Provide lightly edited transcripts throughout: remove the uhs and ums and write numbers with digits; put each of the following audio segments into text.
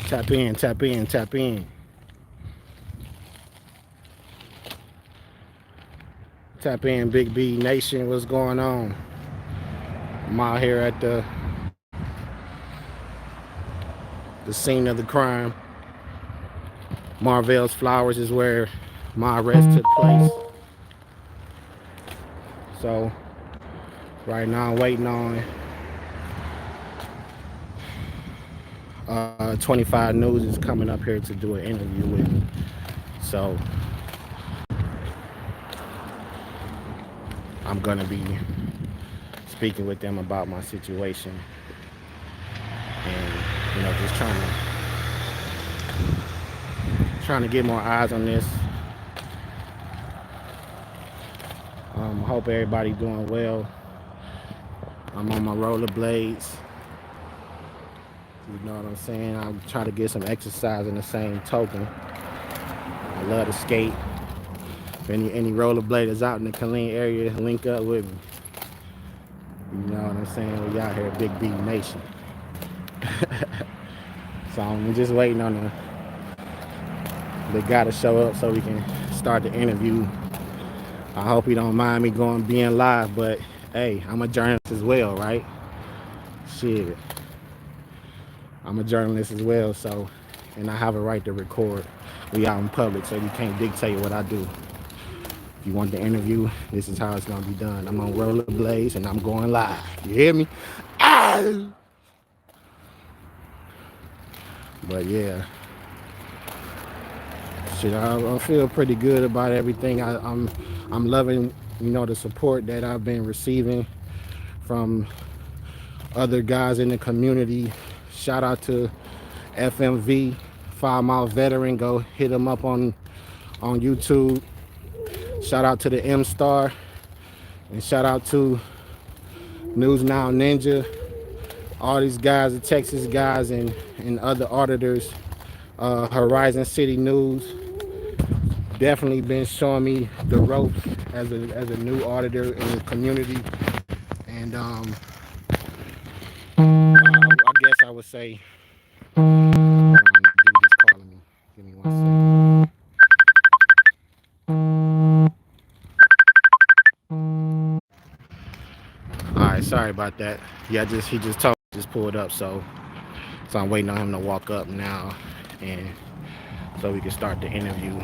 Tap in, tap in, tap in. Tap in, Big B Nation. What's going on? I'm out here at the scene of the crime. Marvell's Flowers is where my arrest took place. So right now I'm waiting on 25 News is coming up here to do an interview with me. So I'm gonna be speaking with them about my situation and just trying to get more eyes on this. I hope everybody doing well. I'm on my rollerblades. You know what I'm saying? I'm trying to get some exercise in the same token. I love to skate. If any rollerbladers out in the Killeen area, link up with me. You know what I'm saying? We out here, Big B Nation. So I'm just waiting on the guy to show up so we can start the interview. I hope he don't mind me being live, but hey, I'm a journalist as well, right? Shit. I'm a journalist as well, so, and I have a right to record. We out in public, so you can't dictate what I do. If you want the interview, this is how it's gonna be done. I'm on rollerblades and I'm going live. You hear me? Ah! But yeah, shit, I feel pretty good about everything. I'm loving, the support that I've been receiving from other guys in the community. Shout out to FMV, 5 Mile Veteran. Go hit him up on YouTube. Shout out to the M Star, and shout out to News Now Ninja. All these guys, the Texas guys, and other auditors. Horizon City News definitely been showing me the ropes as a new auditor in the community, and I guess I would say, hold on, the dude is calling me. Give me 1 second. All right, sorry about that. Yeah, he just pulled up, so I'm waiting on him to walk up now, and so we can start the interview.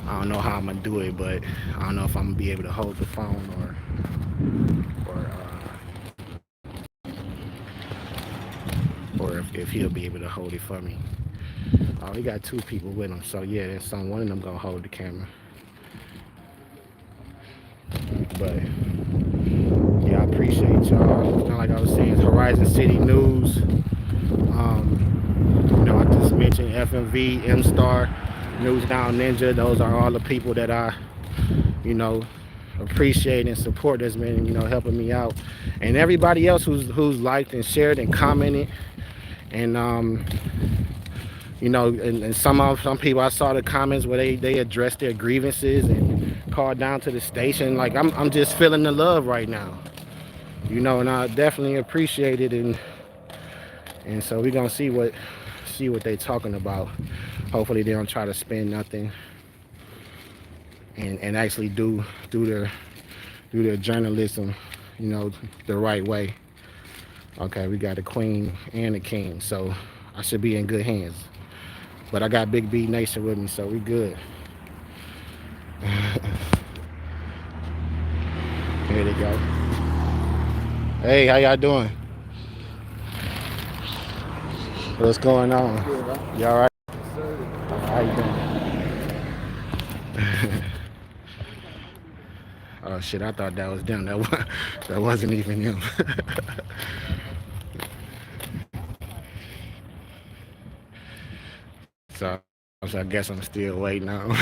I don't know how I'm gonna do it, but I don't know if I'm gonna be able to hold the phone or if he'll be able to hold it for me. Oh, he got 2 people with him, so yeah, there's one of them gonna hold the camera. But yeah, I appreciate y'all. Like I was saying, Horizon City News. I just mentioned FMV, M Star, News Now Ninja. Those are all the people that I, appreciate and support that's been, helping me out. And everybody else who's liked and shared and commented. And and some people, I saw the comments where they addressed their grievances and called down to the station. Like I'm just feeling the love right now. And I definitely appreciate it, and so we're gonna see what they talking about. Hopefully they don't try to spend nothing and actually do their journalism, the right way. Okay, we got a queen and a king, so I should be in good hands. But I got Big B Nation with me, so we good. Here they go. Hey, how y'all doing? What's going on? You all right? How you doing? Oh shit, I thought that was them. That wasn't even him. so I guess I'm still waiting on.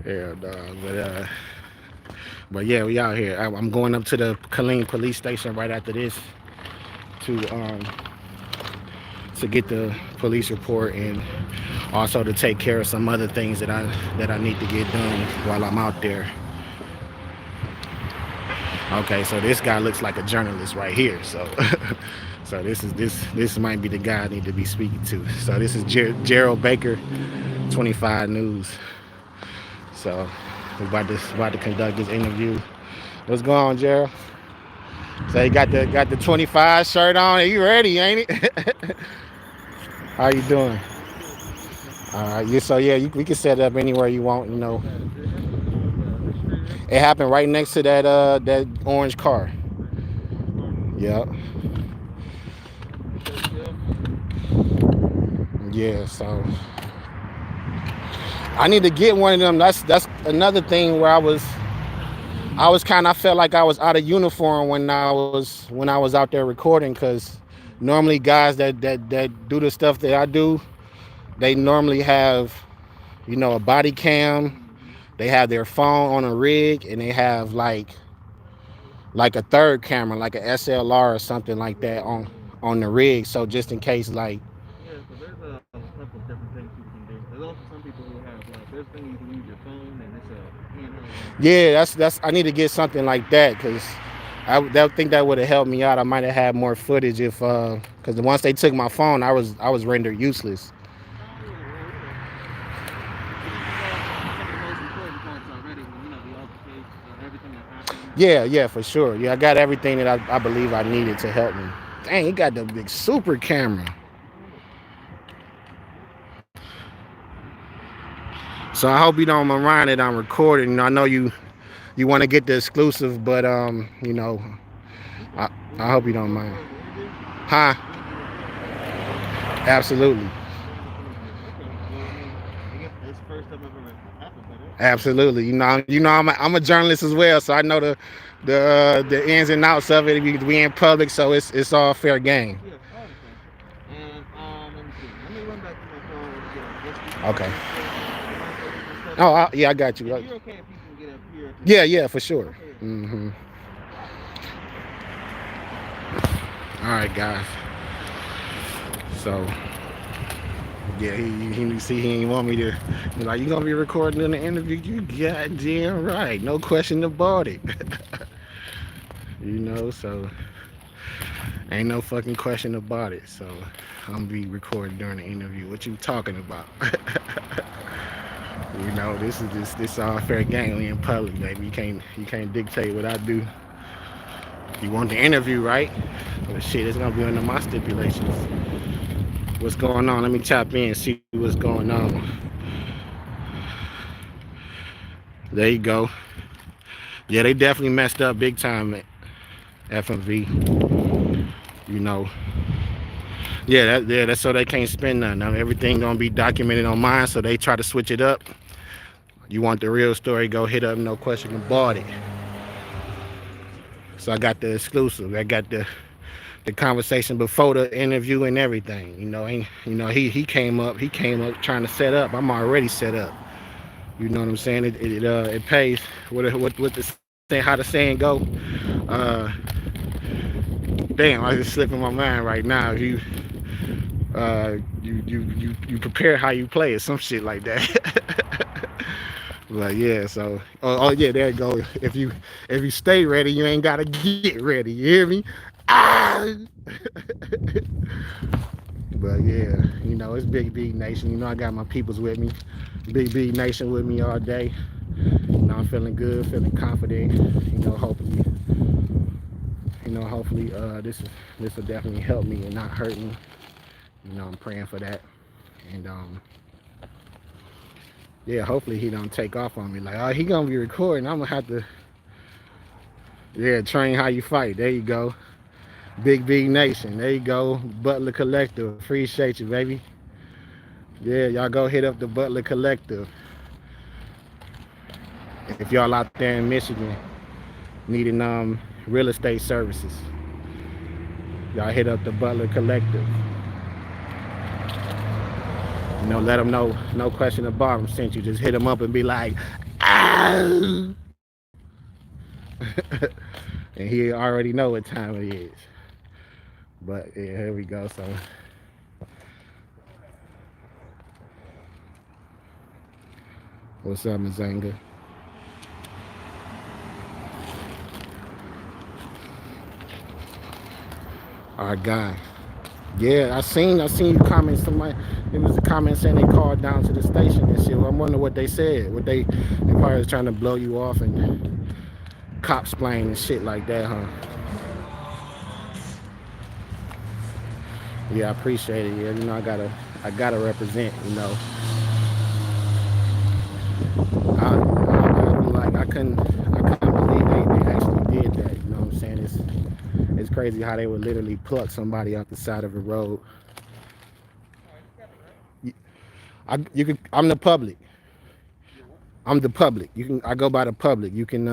Yeah, dog. But yeah, we out here. I'm going up to the Killeen police station right after this to get the police report and also to take care of some other things that I need to get done while I'm out there. Okay, so this guy looks like a journalist right here. So so this this might be the guy I need to be speaking to. So this is Gerald Baker, 25 News. So we're about to conduct this interview. What's going on, Gerald? So you got the 25 shirt on. Are you ready, ain't it? How you doing? So yeah, we can set it up anywhere you want. It happened right next to that orange car. Yep. Yeah. So I need to get one of them. That's another thing where I felt like I was out of uniform when I was out there recording, because normally guys that do the stuff that I do, they normally have a body cam, they have their phone on a rig, and they have like a third camera, like a SLR or something like that on the rig. So just in case, like, Yeah, so there's a couple of different things you can do. There's also some people who have there's thing you can use your phone and it's a handheld. yeah, that's I need to get something like that, because I think that would have helped me out. I might have had more footage if because once they took my phone, I was rendered useless. Yeah, well, you got some of the most important parts already. When the altercation, everything that happened. Yeah, for sure. Yeah, I got everything that I believe I needed to help me. Dang, he got the big super camera. So I hope you don't mind that I'm recording. I know you want to get the exclusive, but I, I hope you don't mind. Huh? You want to be recorded the interview? Absolutely. During the interview. Okay. Well, I guess it's the first time I've ever happened to this. Absolutely. I'm a journalist as well, so I know the ins and outs of it. We in public, so it's all fair game. Yeah, I understand. And let me see. Let me run back to my phone. Just restart Okay. this real quick. You mind if I use my study? Oh, yeah, I got you. And you're okay if you can get up here to the. Yeah, for sure. Okay. All right, guys. So yeah, he see he ain't want me to. He's like, you gonna be recording in the interview? You goddamn right. No question about it. So ain't no fucking question about it. So I'm gonna be recording during the interview. What you talking about? This all fair game. We in public, baby. You can't dictate what I do. You want the interview, right? But shit, it's gonna be under my stipulations. What's going on? Let me tap in and see what's going on. There you go. Yeah, they definitely messed up big time at FMV. You know. That's so they can't spend nothing. Now everything gonna be documented on mine, so they try to switch it up. You want the real story? Go hit up No Question Abaudit. So I got the exclusive. I got the conversation before the interview and everything. He came up trying to set up. I'm already set up. You know what I'm saying? It pays. How the saying go? Uh, Damn, I just slipping my mind right now. You prepare how you play or some shit like that. But yeah, so yeah, there you go. If you stay ready, you ain't gotta get ready. You hear me? Ah! But yeah, it's Big B Nation. I got my peoples with me. Big B Nation with me all day. I'm feeling good, feeling confident. Hopefully, this will definitely help me and not hurt me. I'm praying for that. And yeah, hopefully he don't take off on me. Like, oh, he gonna be recording. I'm gonna have to, yeah, train how you fight. There you go. Big B Nation. There you go. Butler Collective. Appreciate you, baby. Yeah, y'all go hit up the Butler Collective. If y'all out there in Michigan needing real estate services, y'all hit up the Butler Collective. Let them know, no question about them sent you. Just hit them up and be like, ah! And he already know what time it is. But yeah, here we go. So what's up, Mazanga? Our guy. Yeah, I seen you comment. Somebody, it was a comment saying they called down to the station and shit. Well, I'm wondering what they said. What they probably was trying to blow you off and cops playing and shit like that, huh? Yeah, I appreciate it. Yeah, I gotta represent. I couldn't believe they actually did that. You know what I'm saying? It's crazy how they would literally pluck somebody off the side of the road. All right, you got the right. I'm the public. You what? I'm the public. I go by the public. You can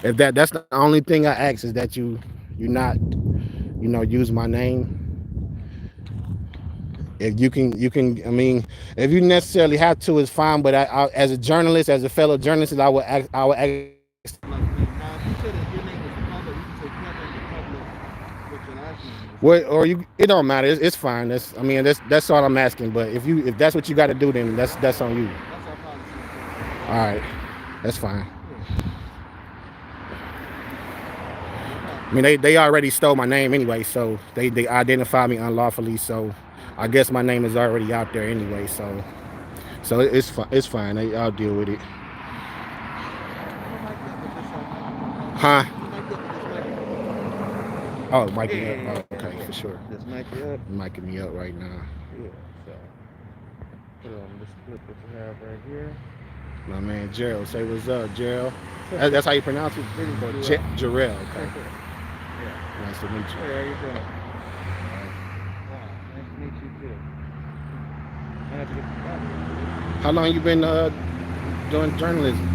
if that's the only thing I ask is that you not use my name. If you can, I mean, if you necessarily have to, it's fine. But as a journalist, as a fellow journalist, I would ask. Like the name. Now, if you said that your name was the public, you can say Kevin the public, what your last name is. What or you? It don't matter. It's fine. That's all I'm asking. But if that's what you got to do, then that's on you. That's our policy in here. All right, that's fine. Yeah, no I problem. mean, they already stole my name anyway, so they identified me unlawfully. So Yeah, I guess my name is already out there anyway. So it's fine. It's fine. I'll deal with it. and it mic up with this microphone right here. Huh? You mic up with this microphone. Oh, mic me up. Yeah, Oh, yeah, okay, yeah. for sure. Just mic you up. Micing me up right now. Yeah, so put on this clip that you have right here. My man Gerald, say what's up, Gerald. That's how you pronounce it, It is Jarrell. Okay, Yeah. nice to meet Hey, you. how you doing? Wow, nice to meet you too. I have to get the battery. How long you been doing journalism?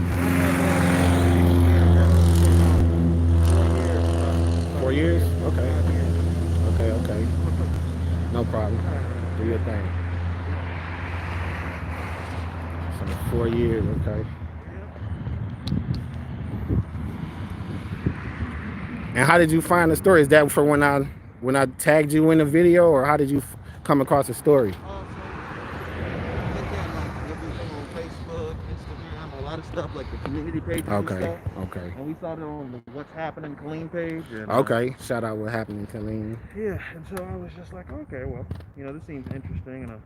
I've been a journalist for about 4 years. About 4 4 years? years, 4 to Okay, 5 years. okay. No problem. All right. Do your thing. So 4 years. Okay. Yep. And how did you find the story? Is that for when I tagged you in the video, or how did you come across the story? So we look at like everything on Facebook, Instagram, a lot of stuff like the community pages and Okay, stuff. okay, And we saw it on the What's Happening Clean page. And okay. Shout out what happened in Killeen. yeah, and so I was just like, okay, well, this seems interesting, and I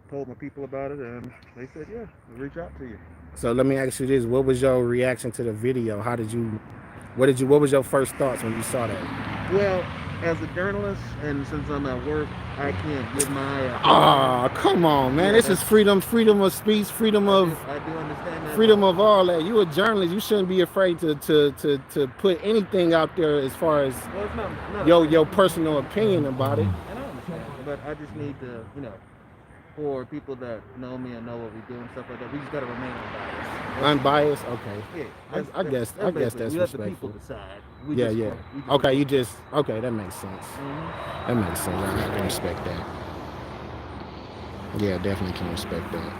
told my people about it, and they said, yeah, we'll reach out to you. So let me ask you this: what was your reaction to the video? What was your first thoughts when you saw that? Well, as a journalist, and since I'm at work, I can't give my opinion on it. Ah, come on, man. Yeah, This is that's freedom of speech, I do understand that, freedom but of all that. You a journalist. You shouldn't be afraid to put anything out there as far as well, it's not your afraid, personal opinion about it. and I understand, but I just need to, for people that know me and know what we do and stuff like that, we just gotta remain unbiased. Unbiased. Okay. Yeah, I guess basically, that's we let the people respectful. decide. Yeah, yeah. We just Okay, okay. That makes sense. Mhm. That makes sense. I can respect that. Yeah, definitely can respect that.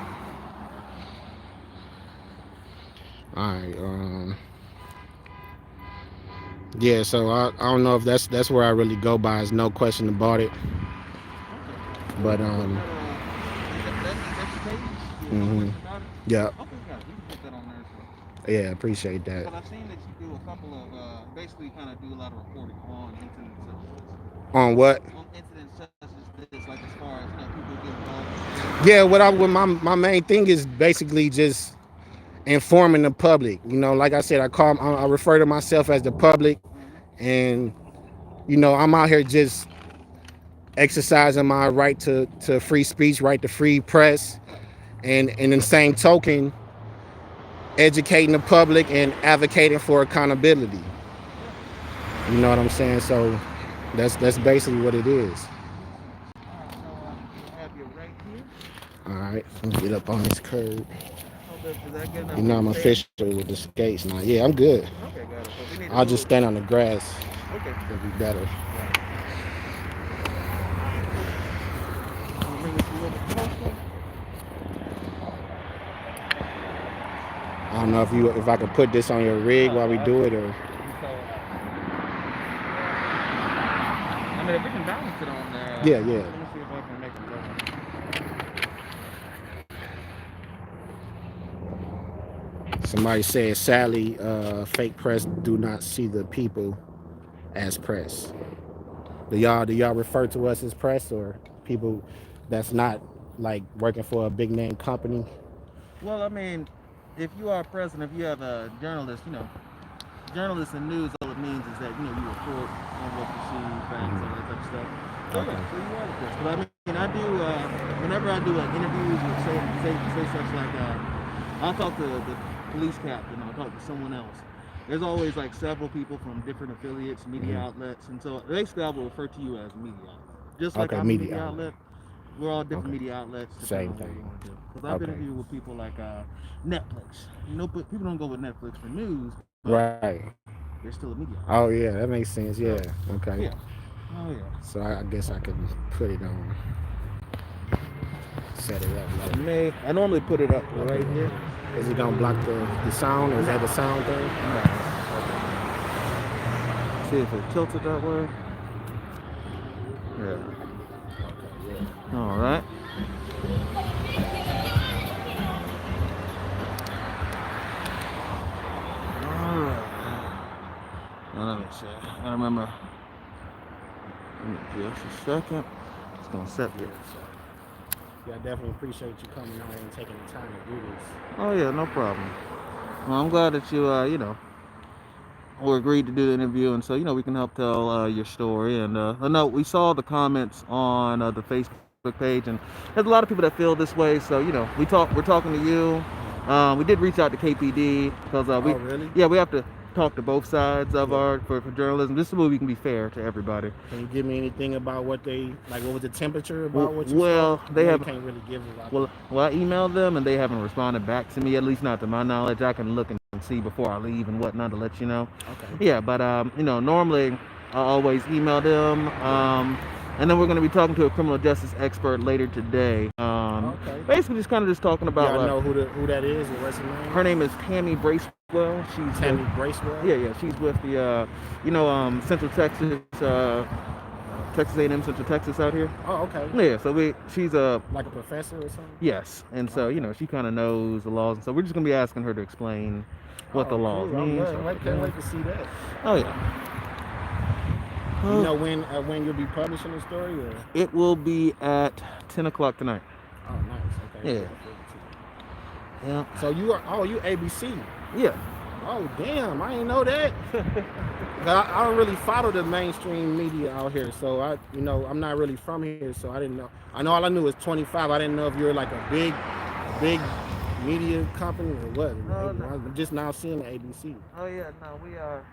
All right. Yeah. So I don't know if that's where I really go by is no question about it. Okay. But So is that that's your page? Yeah, no hmm question about it. yeah, Okay, yeah, we can put that on there as well. yeah. Appreciate that. Because I've seen that you do a couple of basically kind of do a lot of reporting on incidents such as this. On what? On incidents such as this, like as far as people get involved in things. Yeah. What my main thing is basically just informing the public. Like I said, I refer to myself as the public, Mm-hmm. and I'm out here just exercising my right to free speech, right to free press, Right. and in the same token, educating the public and advocating for accountability. Yeah. You know what I'm saying? So that's basically what it is. Makes sense. All right. So we'll have you right here. All right, let me get up on this curb. Hope that, is that good enough You for know you I'm to stand? official with the skates now. Yeah, I'm good. Okay, got it. So if we need to I'll just move. stand on the grass. Okay. It'll be better. Got it. Want to bring this a little bit closer? I don't know if I could put this on your rig No, while we do it, or so I mean, if we can balance it on there, yeah, let yeah. me see if I can make it work. Somebody said, sadly, fake press do not see the people as press. Do y'all refer to us as press or people that's not like working for a big name company? Well, I mean, if you are president, if you have a journalist, journalists and news, all it means is that you report on what you see, facts, all that type of stuff. So yeah, Okay. so you are the press. But I mean, I do whenever I do interviews with say such like I'll talk to the police captain, I'll talk to someone else. There's always like several people from different affiliates, media outlets, and so basically I will refer to you as a media outlet. Just like Okay, I'm a media media outlet. outlet, we're all different Okay. media outlets depending Same on what we thing. want to do. Because I've Okay. interviewed with people like Netflix. But people don't go with Netflix for news, but Right. they're still a media outlet. Oh yeah, that makes sense. So Yeah. Okay. yeah, oh yeah. So I guess I can put it on, set it up like. I normally put it up Okay. right here. Is it gonna block the sound? Is that the sound thing? No. See if it tilted that way. Yeah. Okay. Yeah. All right. All right. Now let me see. I remember. Give me just a second. It's gonna set Yeah. this. So yeah, I definitely appreciate you coming out and taking the time to do this. Oh yeah, no problem. Well, I'm glad that you or agreed to do the interview, and so we can help tell your story. And I know we saw the comments on the Facebook page, and there's a lot of people that feel this way. So we're talking to you. We did reach out to KPD because Oh really? we have to talk to both sides of Yeah. our for journalism. Just so we can be fair to everybody. Can you give me anything about what they like? What was the temperature Well, about what you saw? well I they know you have can't really give about the. well, I emailed them and they haven't responded back to me, at least not to my knowledge. I can look and see before I leave and whatnot to let you know. Okay. Yeah, but normally I always email them. And then we're going to be talking to a criminal justice expert later today. Okay. Basically, just talking about Y'all know who that is or what's her name? her name is Tammy Bracewell. She's Tammy Bracewell. yeah, she's with the Central Texas Texas A&M Central Texas out here. Oh, okay. Yeah, so she's a Like a professor or something. yes, and so Okay. she kind of knows the laws, and so we're just gonna be asking her to explain what the Oh, laws cool. I'm mean. glad. Can't wait to see that. Oh yeah. You know when you'll be publishing the story or? It will be at 10 o'clock tonight. Oh, nice. Okay. Yeah. Yeah. So you ABC. Yeah. Oh damn, I didn't know that. I don't really follow the mainstream media out here, so I'm not really from here, so I didn't know. I know all I knew was 25. I didn't know if you're like a big media company or what. No. I'm just now seeing the ABC. Oh yeah, no, we are.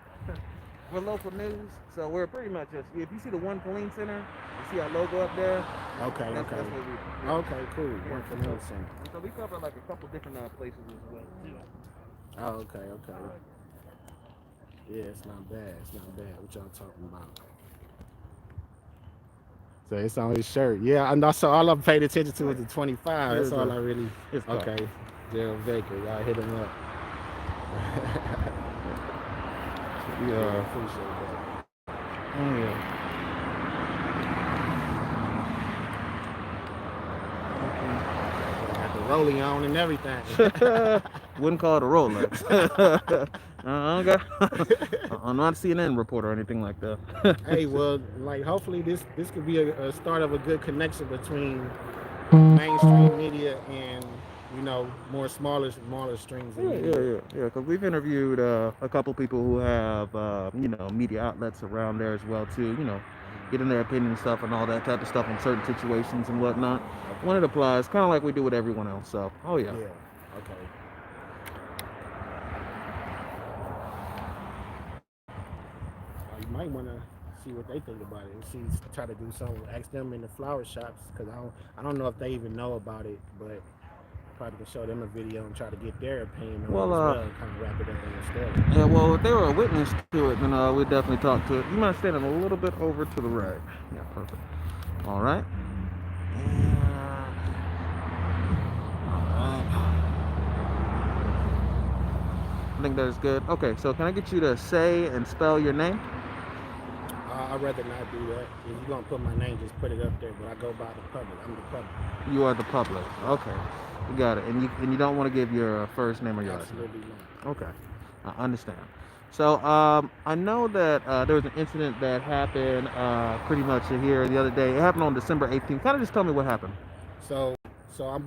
We're local news, so we're pretty much just. If you see the One Polling Center, you see our logo up there. Okay, That's okay. what we do. Okay, cool. Yeah, One for Nelson. so we cover like a couple different places as well. Oh, okay. Yeah, it's not bad. It's not bad. What y'all talking about? So it's on his shirt. Yeah, and that's all I paid attention to was the 25. That's all I really. It's Okay, Gerald Baker. Y'all hit him up. Yeah. Appreciate that. Oh yeah. Got the rolling on and everything. Wouldn't call it a Rolex. I'm not a CNN reporter or anything like that. Hey, well, like hopefully this could be a start of a good connection between mainstream media and more smaller streams of media. Yeah. Because we've interviewed a couple people who have media outlets around there as well too. Getting their opinion and stuff and all that type of stuff on certain situations and whatnot. When it applies, kind of like we do with everyone else. So, oh yeah. Yeah. Okay. You might want to see what they think about it and try to do something. Ask them in the flower shops because I don't know if they even know about it, but probably can show them a video and try to get their opinion on it as well and kind of wrap it up in the story. Yeah, well, if they were a witness to it, then we'd definitely talk to it. You mind standing a little bit over to the right? Yeah, perfect. All right. I think that is good. Okay, so can I get you to say and spell your name? I'd rather not do that. If you're going to put my name, just put it up there, but I go by the public. I'm the public. You are the public. Okay, you got it. And you don't want to give your first name or your last name? Absolutely not. Okay, I understand. So I know that there was an incident that happened pretty much here the other day. It happened on December 18th. Kind of just tell me what happened. So I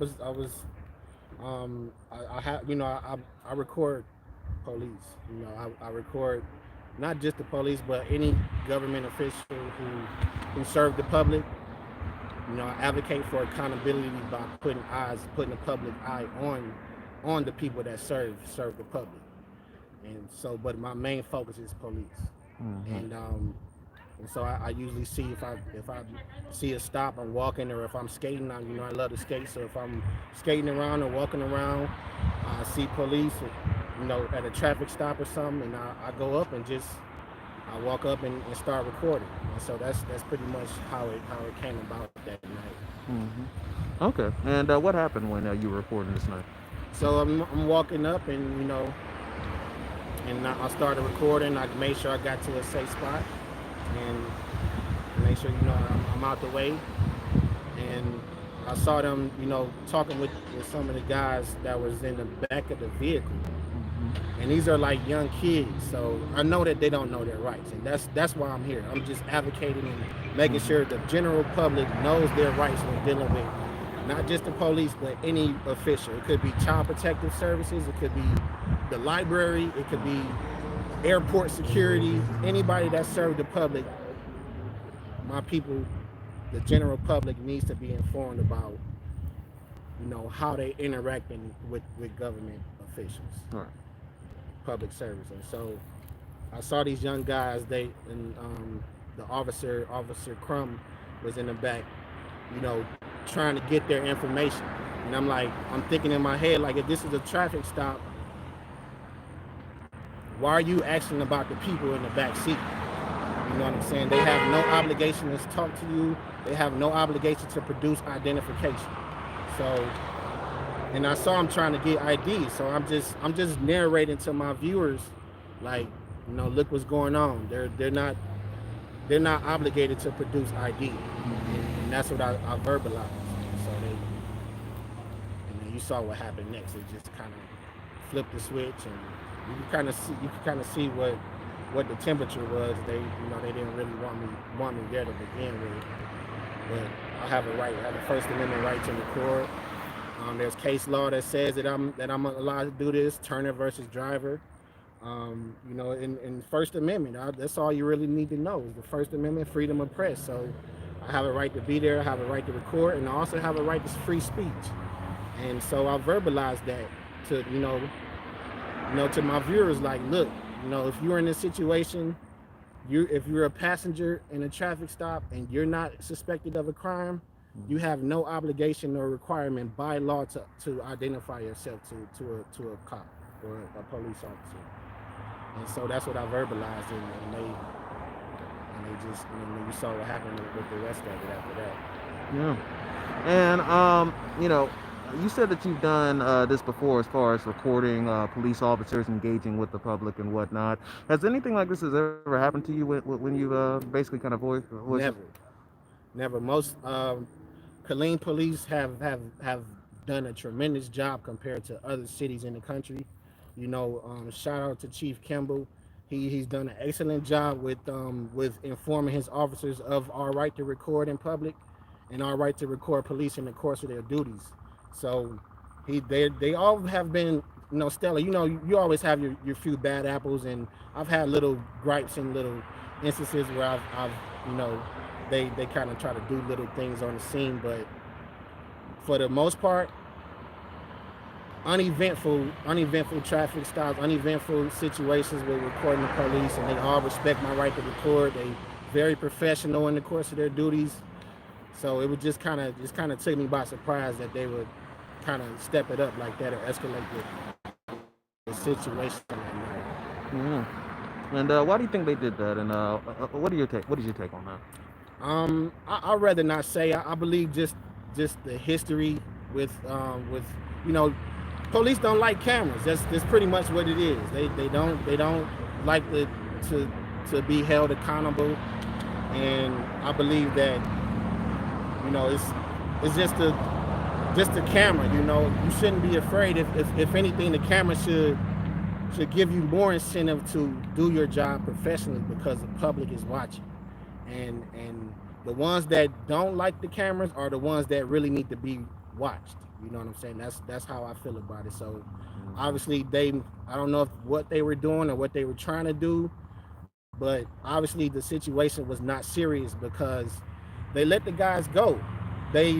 have, I record police. I record not just the police, but any government official who serve the public. I advocate for accountability by putting the public eye on the people that serve the public. And so, but my main focus is police. Hmm. And so I usually see if I see a stop, I'm walking, or if I'm skating. I love to skate. So if I'm skating around or walking around, I see police, at a traffic stop or something, and I go up and just I walk up and start recording. And so that's pretty much how it came about that night. Hmm. Okay. And what happened when you were reporting this night? So I'm walking up, and I started recording. I made sure I got to a safe spot, and make sure I'm out the way. And I saw them, talking with some of the guys that was in the back of the vehicle. Hmm. And these are like young kids, so I know that they don't know their rights, and that's why I'm here. I'm just advocating and making Hmm. sure the general public knows their rights when dealing with not just the police, but any official. It could be child protective services, it could be the library, it could be airport security, anybody that served the public. My people, the general public, needs to be informed about how they interacting with government officials, All right. public service. And so I saw these young guys. The officer Crumb, was in the back, you know, trying to get their information. And I'm thinking in my head, like, if this is a traffic stop, why are you asking about the people in the back seat? You know what I'm saying? They have no obligation to talk to you. They have no obligation to produce identification. So, and I saw him trying to get ID. So I'm just narrating to my viewers, like, look what's going on. They're not obligated to produce ID, and that's what I verbalized. So and then you saw what happened next. It just kind of flipped the switch, and you can kind of see what the temperature was. They didn't really want me there to begin with, but I have a right. I have a First Amendment right to record. There's case law that says that I'm allowed to do this. Turner versus Driver. In First Amendment, that's all you really need to know is the First Amendment, freedom of press. So I have a right to be there. I have a right to record, and I also have a right to free speech. And so I verbalized that to to my viewers, like, look, if you're in this situation, if you're a passenger in a traffic stop and you're not suspected of a crime, you have no obligation or requirement by law to identify yourself to a cop or a police officer. And so that's what I verbalized, and they just, you saw what happened with the rest of it after that. Yeah. And you said that you've done this before, as far as recording police officers engaging with the public and whatnot. Has anything like this has ever happened to you when you've basically kind of voiced this? Never, never. Most Killeen police have done a tremendous job compared to other cities in the country. Shout out to Chief Kimball. He's done an excellent job with informing his officers of our right to record in public and our right to record police in the course of their duties. So they all have been, stellar. You always have your few bad apples, and I've had little gripes and little instances where I've you know they kind of try to do little things on the scene, but for the most part, uneventful traffic stops, uneventful situations with recording the police, and they all respect my right to record. They very professional in the course of their duties. So it would just kind of took me by surprise that they would kind of step it up like that or escalate the situation that night. Yeah. And why do you think they did that? And what is your take on that? I'd rather not say. I believe just the history with you know police don't like cameras. That's pretty much what it is. They don't like to to be held accountable, and I believe that it's just the camera. You shouldn't be afraid. If anything, the camera to give you more incentive to do your job professionally because the public is watching. And the ones that don't like the cameras are the ones that really need to be watched. You know what I'm saying? That's how I feel about it. So obviously I don't know if what they were doing or what they were trying to do, but obviously the situation was not serious because they let the guys go. They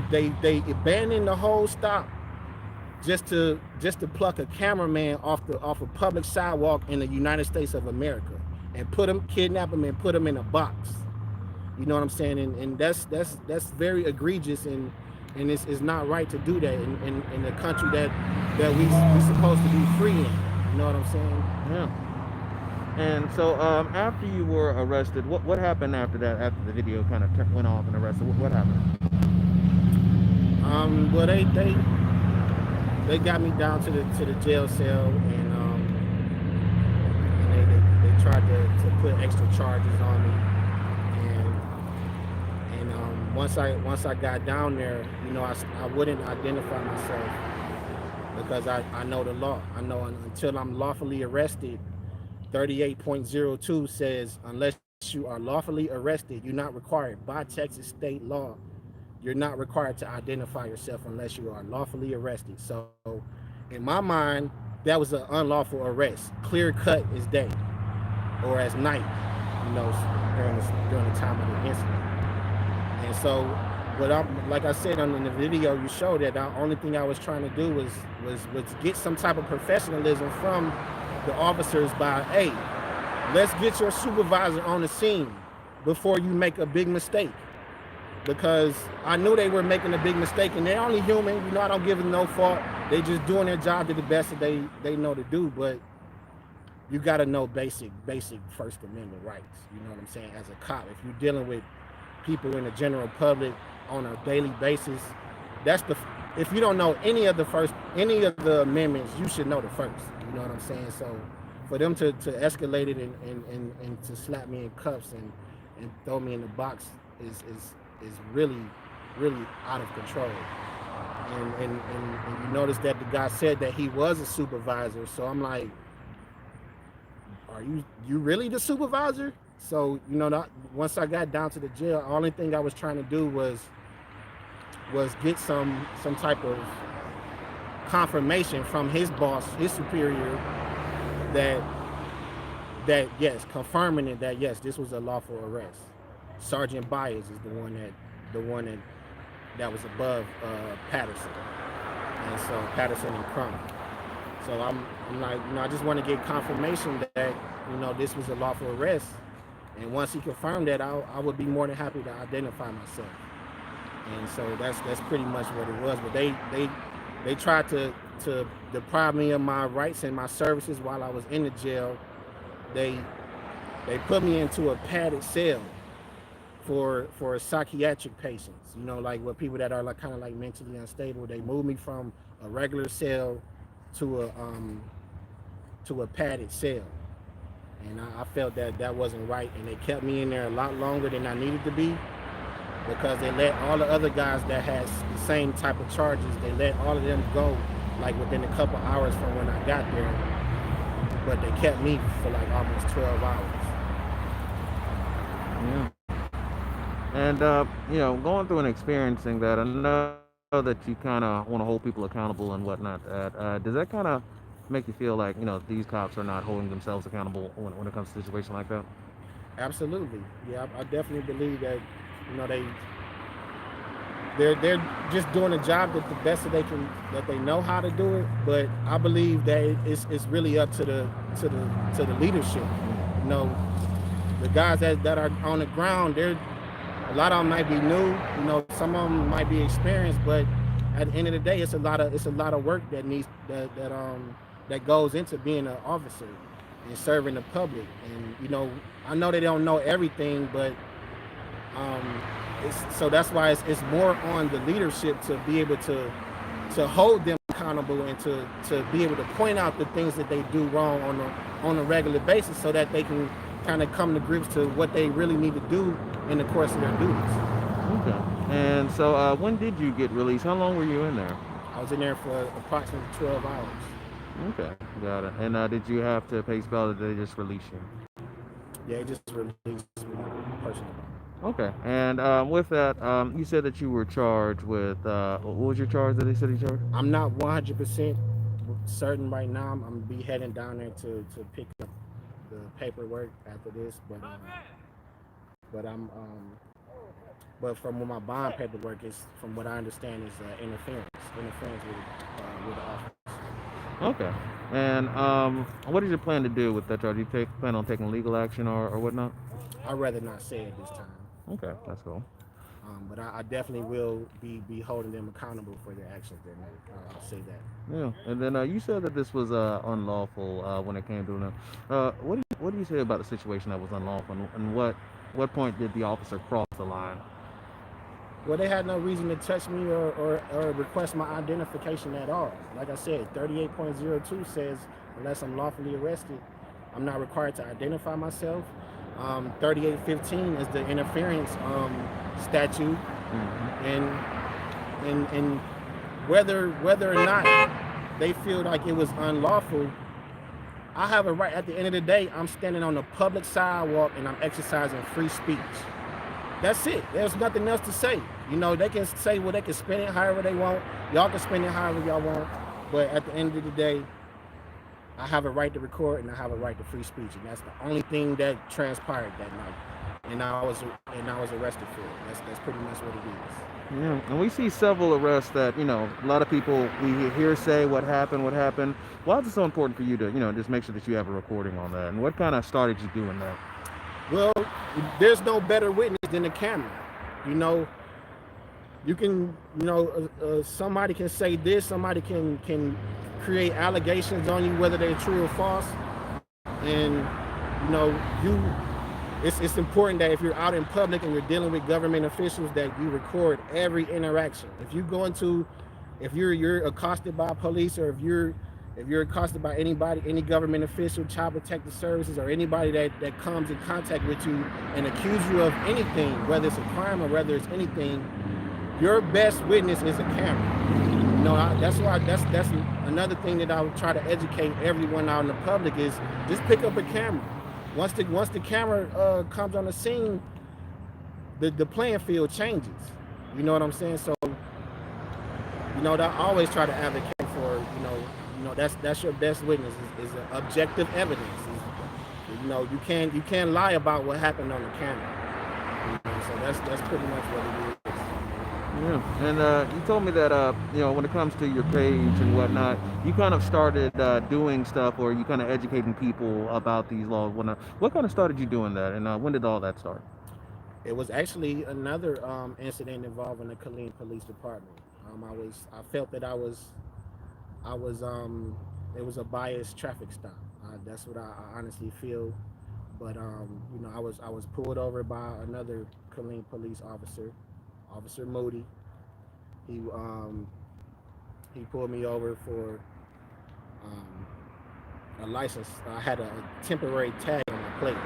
abandoned the whole stop just to pluck a cameraman off a public sidewalk in the United States of America and kidnap him and put him in a box. You know what I'm saying? And that's very egregious, and it's not right to do that in a country that we supposed to be free in. You know what I'm saying? Yeah. And so after you were arrested, what happened after that? After the video kind of went off and arrested, what happened? Well, they got me down to the jail cell, and they tried to put extra charges on me, and once I got down there, I wouldn't identify myself because I know the law. I know until I'm lawfully arrested. 38.02 says unless you are lawfully arrested, you're not required by Texas state law. You're not required to identify yourself unless you are lawfully arrested. So, in my mind, that was an unlawful arrest, clear cut as day or as night, you know, during the time of the incident. And so, like I said in the video, you showed that the only thing I was trying to do was get some type of professionalism from the officers by, hey, let's get your supervisor on the scene before you make a big mistake. Because I knew they were making a big mistake, and they're only human. I don't give them no fault. They just doing their job to the best that they know to do. But you got to know basic First Amendment rights. You know what I'm saying? As a cop, if you're dealing with people in the general public on a daily basis, if you don't know any of the amendments, you should know the first. You know what I'm saying? So for them to escalate it and to slap me in cuffs and throw me in the box is really out of control. And you notice that the guy said that he was a supervisor. So I'm like, are you really the supervisor? So once I got down to the jail, the only thing I was trying to do was get some type of confirmation from his boss, his superior, that yes, confirming it that yes, this was a lawful arrest. Sergeant Byers is the one that was above Patterson, and so Patterson and Crump. So I'm like, I just want to get confirmation that this was a lawful arrest, and once he confirmed that, I would be more than happy to identify myself. And so that's pretty much what it was. But they tried to deprive me of my rights and my services while I was in the jail. They put me into a padded cell for psychiatric patients. Like with people that are like kind of like mentally unstable. They moved me from a regular cell to a padded cell, and I felt that wasn't right. And they kept me in there a lot longer than I needed to be, because they let all the other guys that had the same type of charges, they let all of them go like within a couple hours from when I got there, but they kept me for like almost 12 hours. Yeah. And going through and experiencing that, I know that you kind of want to hold people accountable and whatnot. Does that kind of make you feel like these cops are not holding themselves accountable when it comes to a situation like that? Absolutely, yeah, I definitely believe that they they're just doing a job that the best that they know how to do it. But I believe that it's really up to the leadership. You know, the guys that are on the ground, a lot of them might be new. Some of them might be experienced, but at the end of the day, it's a lot of work that goes into being an officer and serving the public. And I know they don't know everything, but so that's why it's more on the leadership to be able to hold them accountable and to be able to point out the things that they do wrong on a regular basis, so that they can kind of come to grips to what they really need to do in the course of their duties. Okay. And so when did you get released? How long were you in there? I was in there for approximately 12 hours. Okay, got it. And did you have to pay bail, or did they just release you? Yeah, he just released me personal bond. Okay. And with that, you said that you were charged with what was your charge that they said you charged? I'm not 100% certain right now. I'm gonna be heading down there to pick up the paperwork after this, but but from what my bond paperwork is, from what I understand, is interference with the office. Okay. And what is your plan to do with that charge? You plan on taking legal action or whatnot? I'd rather not say it this time. Okay, that's cool. But I definitely will be holding them accountable for their actions they make. I'll say that. Yeah. And then you said that this was unlawful when it came to them. What do you say about the situation that was unlawful, and what point did the officer cross the line? Well, they had no reason to touch me or request my identification at all. Like I said, 38.02 says unless I'm lawfully arrested, I'm not required to identify myself. 3815 is the interference statute, Hmm. and and whether or not they feel like it was unlawful, I have a right. At the end of the day, I'm standing on the public sidewalk and I'm exercising free speech. That's it. There's nothing else to say. They can say, well, they can spend it however they want. Y'all can spend it however y'all want. But at the end of the day, I have a right to record and I have a right to free speech, and that's the only thing that transpired that night. And I was arrested for it. That's pretty much what it is. Yeah, and we see several arrests that a lot of people we hear say what happened. Why is it so important for you to just make sure that you have a recording on that? And what kind of started you doing that? Well, there's no better witness than the camera. You know, you can, somebody can say this, somebody can create allegations on you, whether they're true or false, and you it's important that if you're out in public and you're dealing with government officials, that you record every interaction. If you're accosted by police, or if you're accosted by anybody, any government official, child protective services, or anybody that comes in contact with you and accuse you of anything, whether it's a crime or whether it's anything, your best witness is a camera. That's another thing that I would try to educate everyone out in the public is just pick up a camera. Once the camera comes on the scene, the playing field changes. You know what I'm saying? So that I always try to advocate for that's your best witness is objective evidence. You can't lie about what happened on the camera. So that's pretty much what it is. Yeah, and you told me that when it comes to your page and whatnot, you kind of started doing stuff, or you kind of educating people about these laws. Whatnot. What kind of started you doing that, and when did all that start? It was actually another incident involving the Killeen Police Department. I felt that I was it was a biased traffic stop. That's what I honestly feel. But I was pulled over by another Killeen police officer, Officer Moody. He he pulled me over for um, a license. I had a temporary tag on my plate.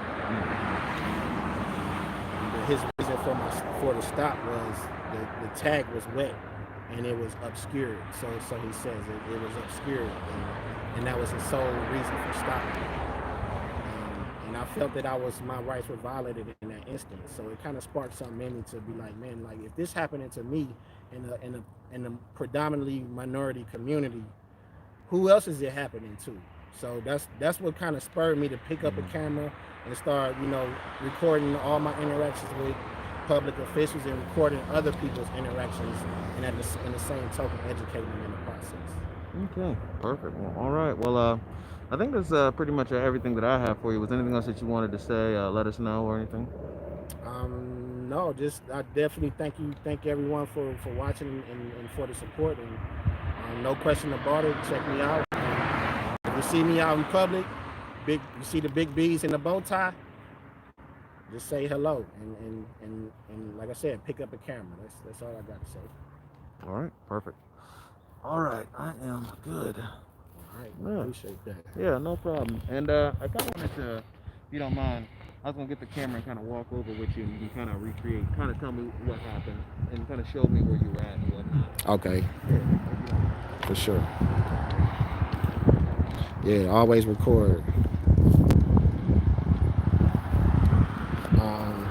His reason for the stop was the tag was wet and it was obscured. So he says it was obscured, and that was his sole reason for stopping. And I felt that my rights were violated in that instance. So it kind of sparked something in me to be like, man, like if this happening to me in a predominantly minority community, who else is it happening to? So that's what kind of spurred me to pick up a camera and start, recording all my interactions with public officials and recording other people's interactions, and in the same token, educating them in the process. Okay, perfect. Well, all right. Well, I think that's pretty much everything that I have for you. Was there anything else that you wanted to say? Let us know or anything. No, just I definitely thank everyone for watching and for the support. And no question about it. Check me out. If you see me out in public, you see the big B's in the bow tie, just say hello, and like I said, pick up a camera. That's all I got to say. All right, perfect. All right, I am good. All right, Yeah, appreciate that. yeah, no problem. And I kind of wanted to, if you don't mind, I was gonna get the camera and kind of walk over with you, and you can kind of recreate, kind of tell me what happened, and kind of show me where you were at and whatnot. Okay, Yeah, if you don't mind. for sure. Yeah, always record. Um,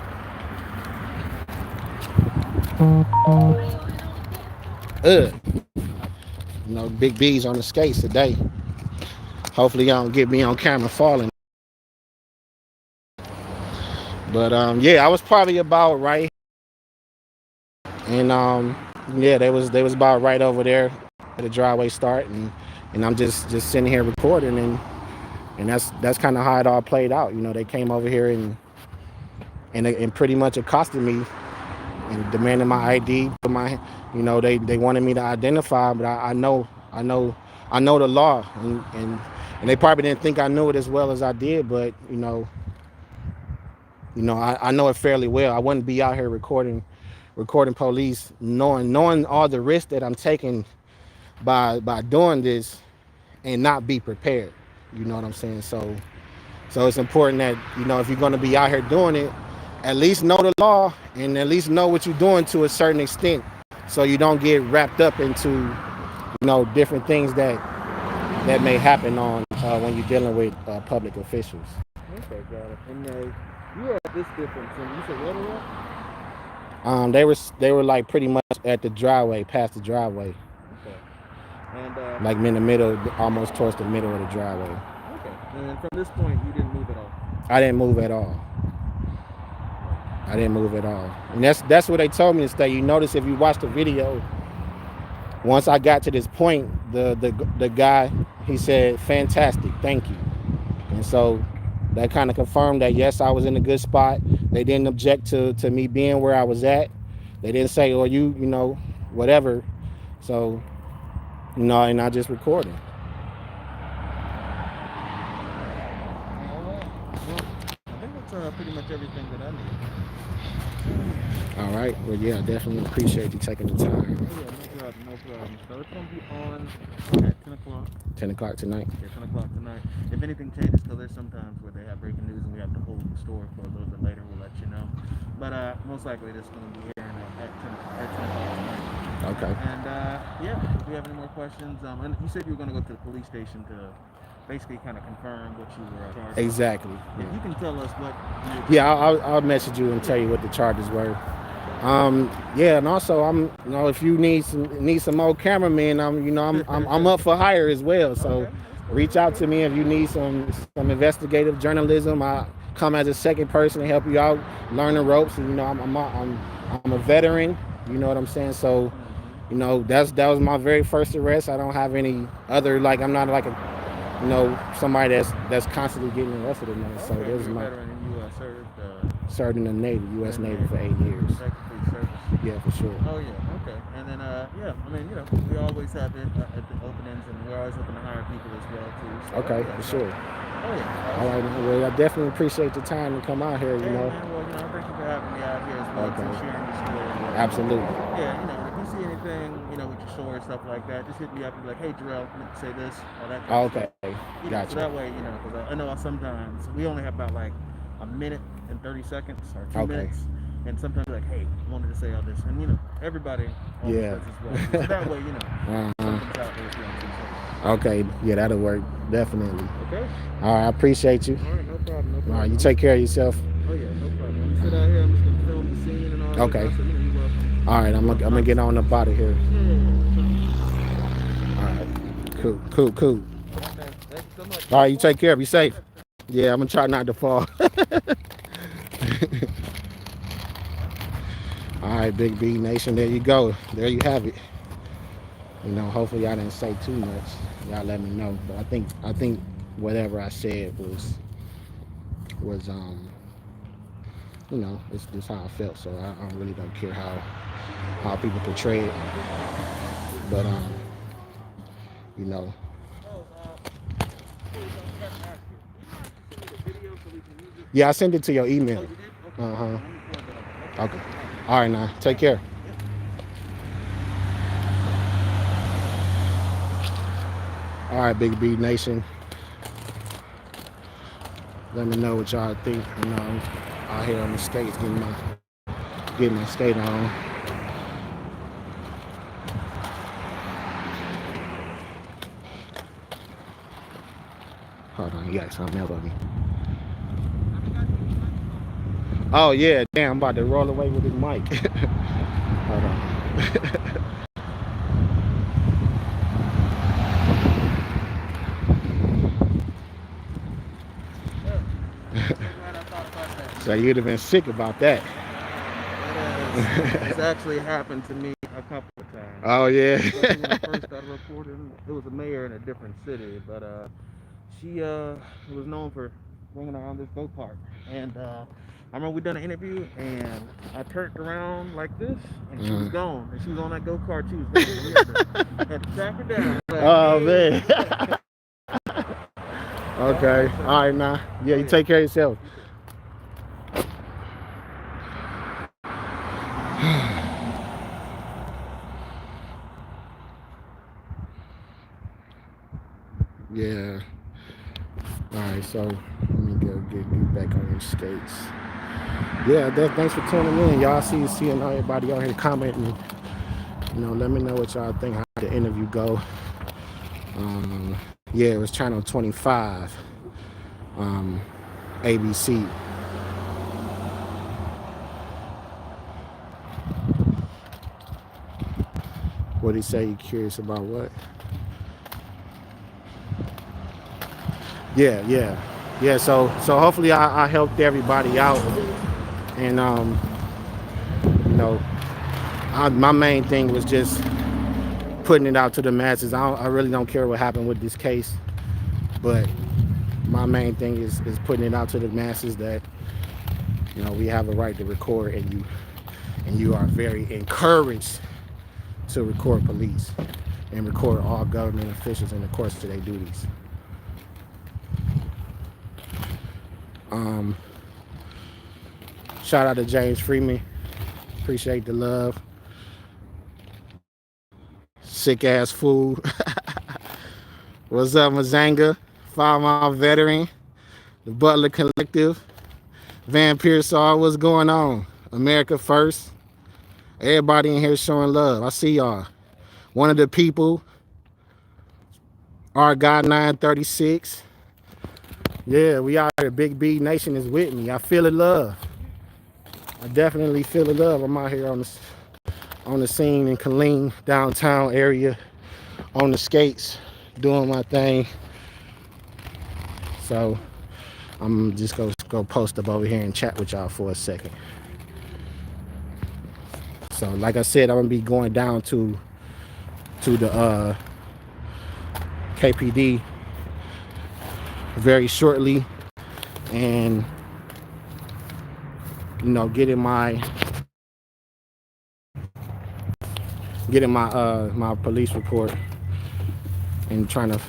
ugh, Big B's on the skates today. Hopefully y'all don't get me on camera falling. But yeah, I was probably about right, and yeah, they was about right over there at the driveway start, and I'm just sitting here recording, and that's kind of how it all played out. They came over here and pretty much accosted me and demanding my ID. They wanted me to identify, but I know the law, and they probably didn't think I knew it as well as I did, but I know it fairly well. I wouldn't be out here recording police, knowing all the risks that I'm taking by doing this and not be prepared. You know what I'm saying? So it's important that if you're going to be out here doing it, at least know the law and at least know what you're doing to a certain extent, so you don't get wrapped up into different things that may happen on when you're dealing with public officials. Okay, got it. And you were at this difference, and you said what area? They were like pretty much at the driveway, past the driveway, Okay. And like in the middle, almost towards the middle of the driveway. okay. And from this point, you didn't move at all. I didn't move at all. I didn't move at all. And that's what they told me to stay. You notice if you watch the video, once I got to this point, the guy, he said, "Fantastic, thank you." And so that kind of confirmed that yes, I was in a good spot. They didn't object to me being where I was at. They didn't say, "Oh, whatever." So, and I just recorded. Well, I think that's pretty much everything that I need. All right. Well, yeah, I definitely appreciate you taking the time. Oh, yeah, no problem, no problem. So it's gonna be on at 10 o'clock. 10 o'clock tonight. Yeah, 10 o'clock tonight. If anything changes, because there's sometimes where they have breaking news and we have to hold the story for a little bit later, we'll let you know. But most likely this is going to be airing at 10 o'clock tonight. Okay. And yeah, if you have any more questions, and you said you were going to go to the police station to basically kind of confirm what you were charged. Exactly. If you can tell us what. Yeah, I'll message you and tell you what the charges were. Yeah, and also if you need some more cameramen, I'm up for hire as well. So Okay. reach out to me if you need some investigative journalism. I come as a second person to help you out, learn the ropes. And I'm a veteran. You know what I'm saying? So that was my very first arrest. I don't have any other, like, I'm not like somebody that's constantly getting arrested or nothing. So Okay, this is you're a my veteran and you served in the Navy, U.S. Navy for 8 years. technically service. Yeah, for sure. Oh yeah, okay. And then yeah, I mean, we always have it at the openings, and we're always looking to hire people as well too. So, Okay, yeah, for so- sure. Oh yeah. All right, well, I definitely appreciate the time to come out here. Yeah, man. Well, thank you for having me out here as well, Okay. and sharing your story. Absolutely. Yeah, if you see anything, with your story and stuff like that, just hit me up and be like, "Hey, Jarrell, say this or that." Kind of Okay, stuff. gotcha. So that way, because I know sometimes we only have about like a minute and 30 seconds or 2 minutes. And sometimes like, hey, I wanted to say all this, and everybody always Yeah. does as well. So that way, Uh-huh. something's out there if you want to say Okay, yeah, that'll work, definitely. something. Okay. All right, I appreciate you. All right, no problem, no problem. All right, you take care of yourself. Oh yeah, no problem. When you sit out here, I'm just gonna film the scene and all that. Okay. So, you're welcome. All right, I'm gonna get on up out of here. Yeah. All right, cool. Okay. Thank you so much. All right, you take care. Be safe. Yeah, I'm gonna try not to fall. All right, Big B Nation, there you go. There you have it. Hopefully I didn't say too much. Y'all let me know. But I think whatever I said was it's just how I felt. So I really don't care how people portray it. But yeah, I sent it to your email. Uh-huh. Okay. All right, now take care. All right, Big B Nation. Let me know what y'all think. Out here on the skates, getting my skate on. Hold on, you got something else on me. Oh yeah, damn, I'm about to roll away with his mic. Hold on. Glad I thought about that. So you'd have been sick about that. It's actually happened to me a couple of times. Oh yeah. Especially when I first started reporting. It was a mayor in a different city, but she was known for bringing around this go kart, and I remember we done an interview, and I turned around like this, and she was gone, and she was on that go kart. She was gone. We had to track her down. Like, Oh hey. man. Okay. All right, now. Yeah, you take care of yourself. Yeah. All right, so let me go get back on these skates. Yeah, thanks for tuning in. Y'all seeing everybody out here commenting. Let me know what y'all think, how the interview go. Yeah, it was channel 25, ABC. What did he say? You curious about what? Yeah. So hopefully I helped everybody out, and my main thing was just putting it out to the masses. I really don't care what happened with this case, but my main thing is putting it out to the masses that we have a right to record, and you are very encouraged to record police and record all government officials in the course of their duties. Shout out to James Freeman. Appreciate the love. Sick ass fool. What's up, Mazanga? 5 Mile veteran. The Butler Collective. Van Pearsall, what's going on? America First. Everybody in here showing love. I see y'all. One of the people, our God 936. Yeah, we out here. Big B Nation is with me. I feel the love. I definitely feel the love. I'm out here on the scene in Killeen, downtown area, on the skates, doing my thing. So I'm just gonna go post up over here and chat with y'all for a second. So like I said, I'm gonna be going down to the KPD very shortly, and getting my police report and trying to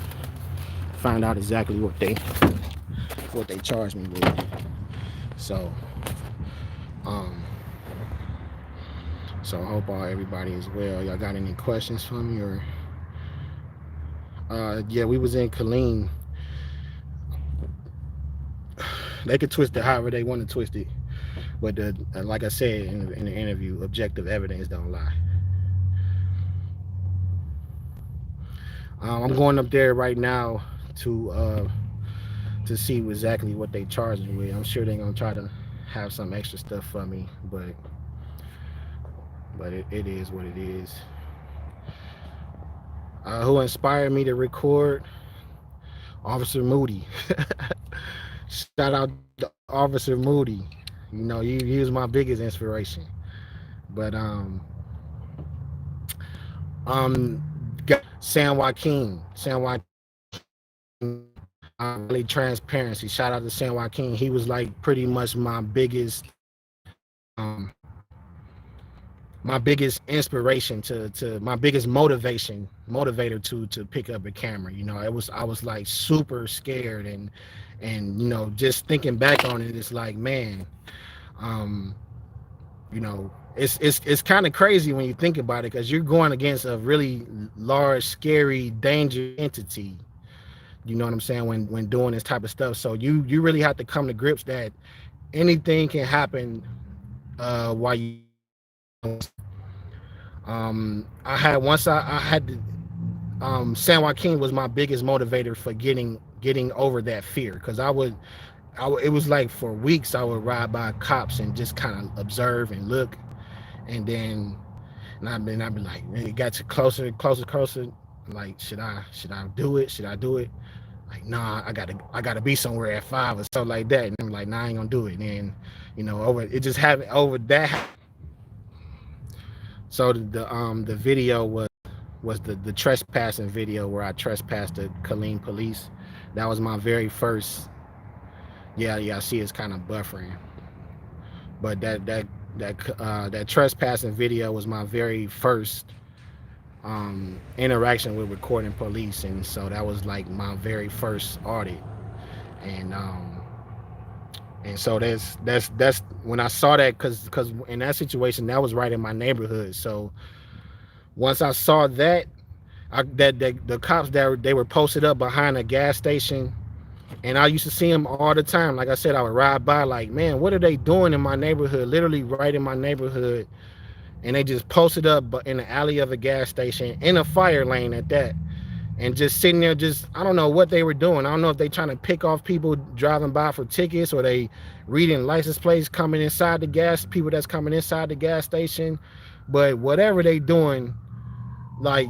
find out exactly what they charged me with. So I hope everybody is well. Y'all got any questions for me? Or yeah, we was in Killeen. They could twist it however they want to twist it, but like I said in the interview, objective evidence don't lie. I'm going up there right now to see exactly what they charged me with. I'm sure they're gonna try to have some extra stuff for me, but it is what it is. Who inspired me to record? Officer Moody. Shout out to Officer Moody. He was my biggest inspiration. But San Joaquin. Really transparency. Shout out to San Joaquin. He was like pretty much my biggest inspiration to my biggest motivator to pick up a camera. I was like super scared, and just thinking back on it, it's like, man, it's kind of crazy when you think about it, because you're going against a really large, scary, dangerous entity. You know what I'm saying? When doing this type of stuff, so you really have to come to grips that anything can happen while you. I had San Joaquin was my biggest motivator for getting getting over that fear because it was like for weeks I would ride by cops and just kind of observe and look, and then I'd be like, man, it got to closer, closer, closer. Like, should I do it? Should I do it? Like, nah, I gotta be somewhere at 5 or something like that. And I'm like, nah, I ain't gonna do it. And then, over it just happened over that. So the video was the trespassing video where I trespassed the Killeen police. That was my very first. Yeah, I see it's kind of buffering, but that trespassing video was my very first interaction with recording police, and so that was like my very first audit, and so that's when I saw that because in that situation that was right in my neighborhood. So once I saw that, the cops that they were posted up behind a gas station, and I used to see them all the time. Like I said, I would ride by, like, man, what are they doing in my neighborhood? Literally right in my neighborhood, and they just posted up in the alley of a gas station in a fire lane at that, and just sitting there, just I don't know what they were doing. I don't know if they trying to pick off people driving by for tickets, or they reading license plates coming inside the gas people that's coming inside the gas station. But whatever they doing, like,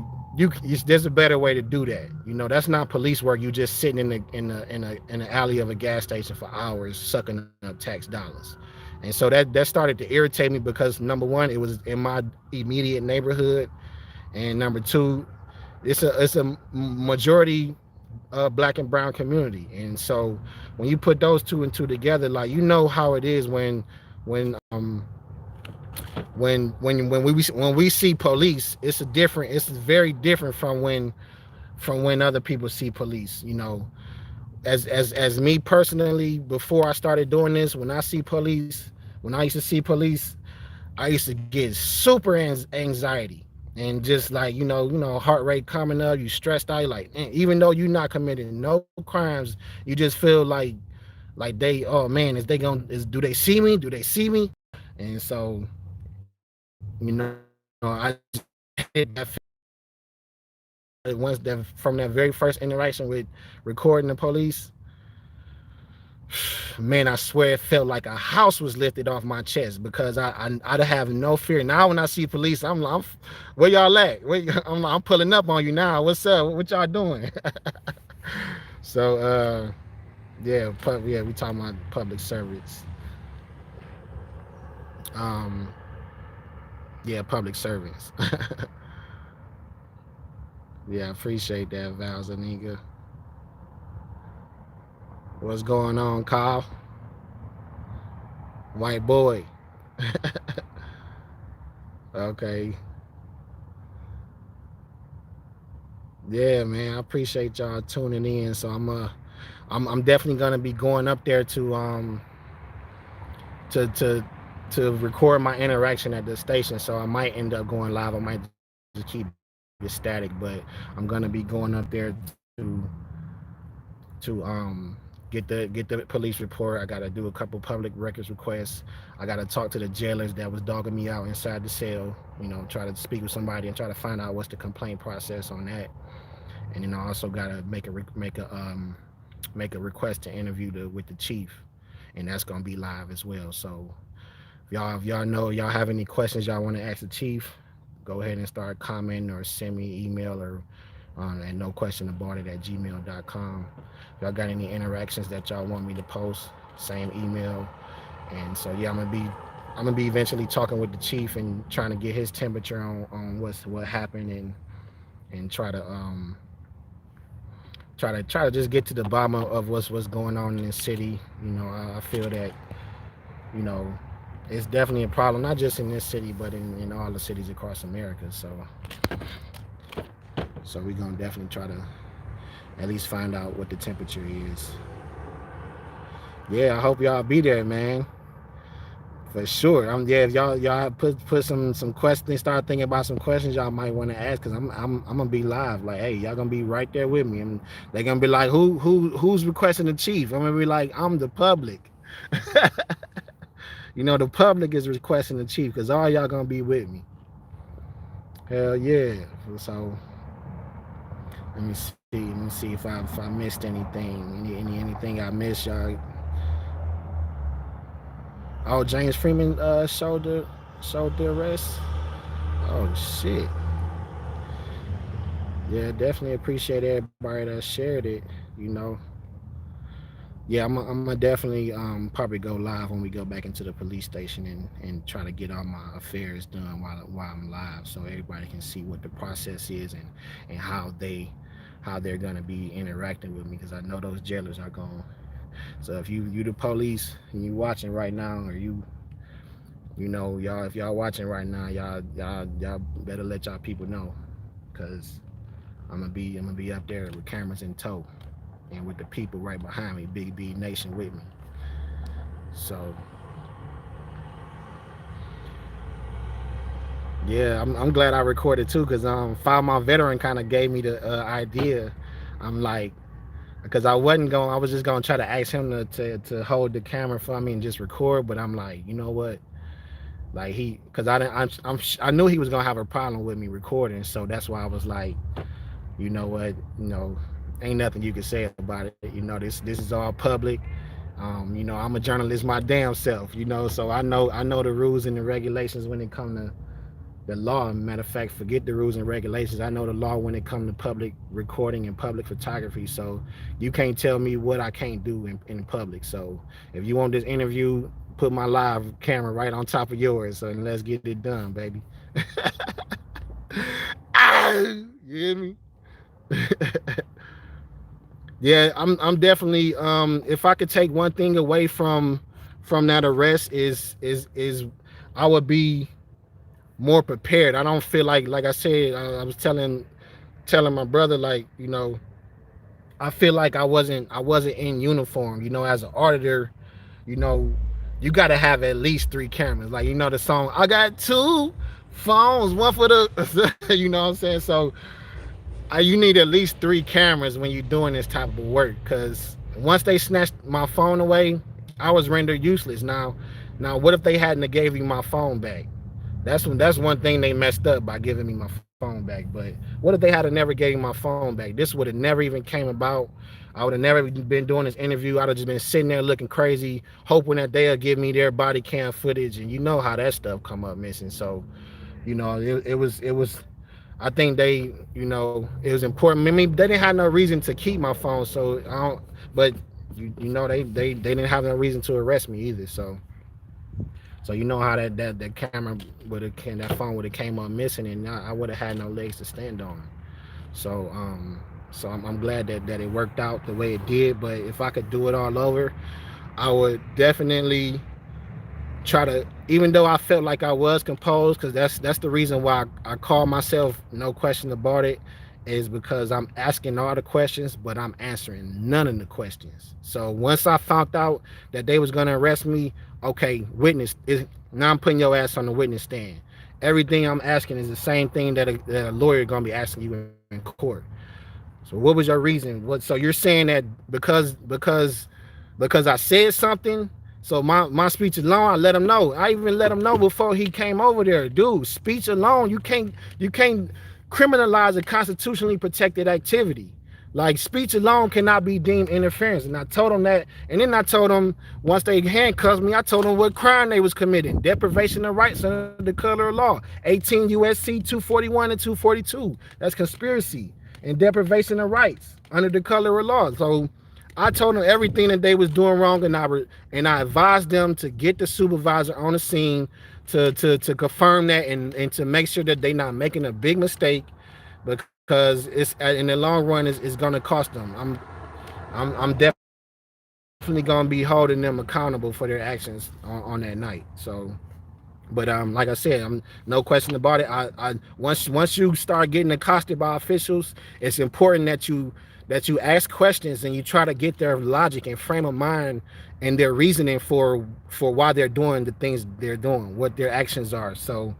there's a better way to do that. That's not police work. You just sitting in the alley of a gas station for hours sucking up tax dollars. And so that started to irritate me because, number one, it was in my immediate neighborhood, and number two, it's a majority black and brown community. And so when you put those two and two together, like, how it is when when we see police, it's very different from when other people see police. As me personally, before I started doing this, when I used to see police, I used to get super anxiety, and just like, heart rate coming up, you stressed out, like, even though you're not committing no crimes, you just feel like they, oh man, do they see me, and so, I hit that once that from that very first interaction with recording the police. Man, I swear it felt like a house was lifted off my chest because I'd have no fear. Now when I see police, I'm where y'all at? I'm pulling up on you now. What's up? What y'all doing? So yeah, we talking about public servants. Um, yeah, public servants. Yeah, appreciate that, Val Zaniga. What's going on, Kyle? White boy. Okay. Yeah, man. I appreciate y'all tuning in. So I'm definitely gonna be going up there to to to record my interaction at the station. So I might end up going live. I might just keep it static, but I'm gonna be going up there to get the police report. I gotta do a couple public records requests. I gotta talk to the jailers that was dogging me out inside the cell. Try to speak with somebody and try to find out what's the complaint process on that. And then I also gotta make a request to interview with the chief, and that's gonna be live as well. So if y'all know y'all have any questions y'all want to ask the chief, go ahead and start commenting or send me an email or at noquestionabaudit@gmail.com. If y'all got any interactions that y'all want me to post, same email. And so yeah, I'm gonna be eventually talking with the chief and trying to get his temperature on what happened, and try to just get to the bottom of what's going on in the city. I feel that, you know, it's definitely a problem, not just in this city, but in all the cities across America. So we're gonna definitely try to at least find out what the temperature is. Yeah, I hope y'all be there, man. For sure. Yeah, if y'all put some questions, start thinking about some questions y'all might want to ask, because I'm gonna be live. Like, hey, y'all gonna be right there with me, and they're gonna be like, who's requesting the chief? I'm gonna be like, I'm the public. The public is requesting the chief because all y'all gonna be with me. Hell yeah. So let me see. see if I missed anything. Anything I missed, y'all. Oh, James Freeman showed the arrest. Oh shit. Yeah, definitely appreciate everybody that shared it. You know, yeah, I'm gonna definitely probably go live when we go back into the police station and try to get all my affairs done while I'm live, so everybody can see what the process is and how they're gonna be interacting with me, because I know those jailers are going. So if you the police and you watching right now, or you know y'all, if y'all watching right now, y'all better let y'all people know, because I'm gonna be up there with cameras in tow and with the people right behind me, Big B Nation with me. So yeah, I'm glad I recorded too, because File My Veteran kind of gave me the idea. I'm like, because I was just gonna try to ask him to hold the camera for me and just record, but I'm like, you know what? Like because I didn't, I knew he was gonna have a problem with me recording, so that's why I was like, you know what, ain't nothing you can say about it. This is all public. I'm a journalist my damn self, so I know the rules and the regulations when it come to the law. Matter of fact, forget the rules and regulations. I know the law when it comes to public recording and public photography. So you can't tell me what I can't do in public. So if you want this interview, put my live camera right on top of yours, and let's get it done, baby. Ah, you hear me? Yeah, I'm definitely if I could take one thing away from that arrest is I would be more prepared. I don't feel like I said, I was telling my brother, like, I feel like I wasn't in uniform. As an auditor, you know, you got to have at least three cameras. Like, the song, I got two phones, one for the, you know what I'm saying? So you need at least three cameras when you're doing this type of work, because once they snatched my phone away, I was rendered useless. Now, what if they hadn't gave you my phone back? That's one thing they messed up by giving me my phone back. But what if they had never gave me my phone back? This would have never even came about. I would have never been doing this interview. I'd have just been sitting there looking crazy, hoping that they'll give me their body cam footage, and you know how that stuff come up missing. So, it was. I think it was important. I mean, they didn't have no reason to keep my phone, so I don't. But they didn't have no reason to arrest me either. So you know how that camera that phone would have came up missing, and I would have had no legs to stand on. So I'm glad that it worked out the way it did. But if I could do it all over, I would definitely try to, even though I felt like I was composed, because that's the reason why I call myself No Question About It, is because I'm asking all the questions, but I'm answering none of the questions. So once I found out that they was gonna arrest me, okay, witness is now I'm putting your ass on the witness stand. Everything I'm asking is the same thing that a lawyer gonna be asking you in court. So what was your reason? So you're saying that because I said something, so my speech alone, I let him know. I even let him know before he came over there, dude. Speech alone, you can't criminalize a constitutionally protected activity. Like, speech alone cannot be deemed interference. And I told him that, and then I told him, once they handcuffed me, I told him what crime they was committing: deprivation of rights under the color of law, 18 USC 241 and 242. That's conspiracy and deprivation of rights under the color of law. So I told them everything that they was doing wrong, and I advised them to get the supervisor on the scene to confirm that, and to make sure that they not making a big mistake, because it's in the long run is going to cost them. I'm definitely going to be holding them accountable for their actions on that night. So, but like I said, I'm no question about it. Once you start getting accosted by officials, it's important that you ask questions and you try to get their logic and frame of mind and their reasoning for why they're doing the things they're doing, what their actions are. So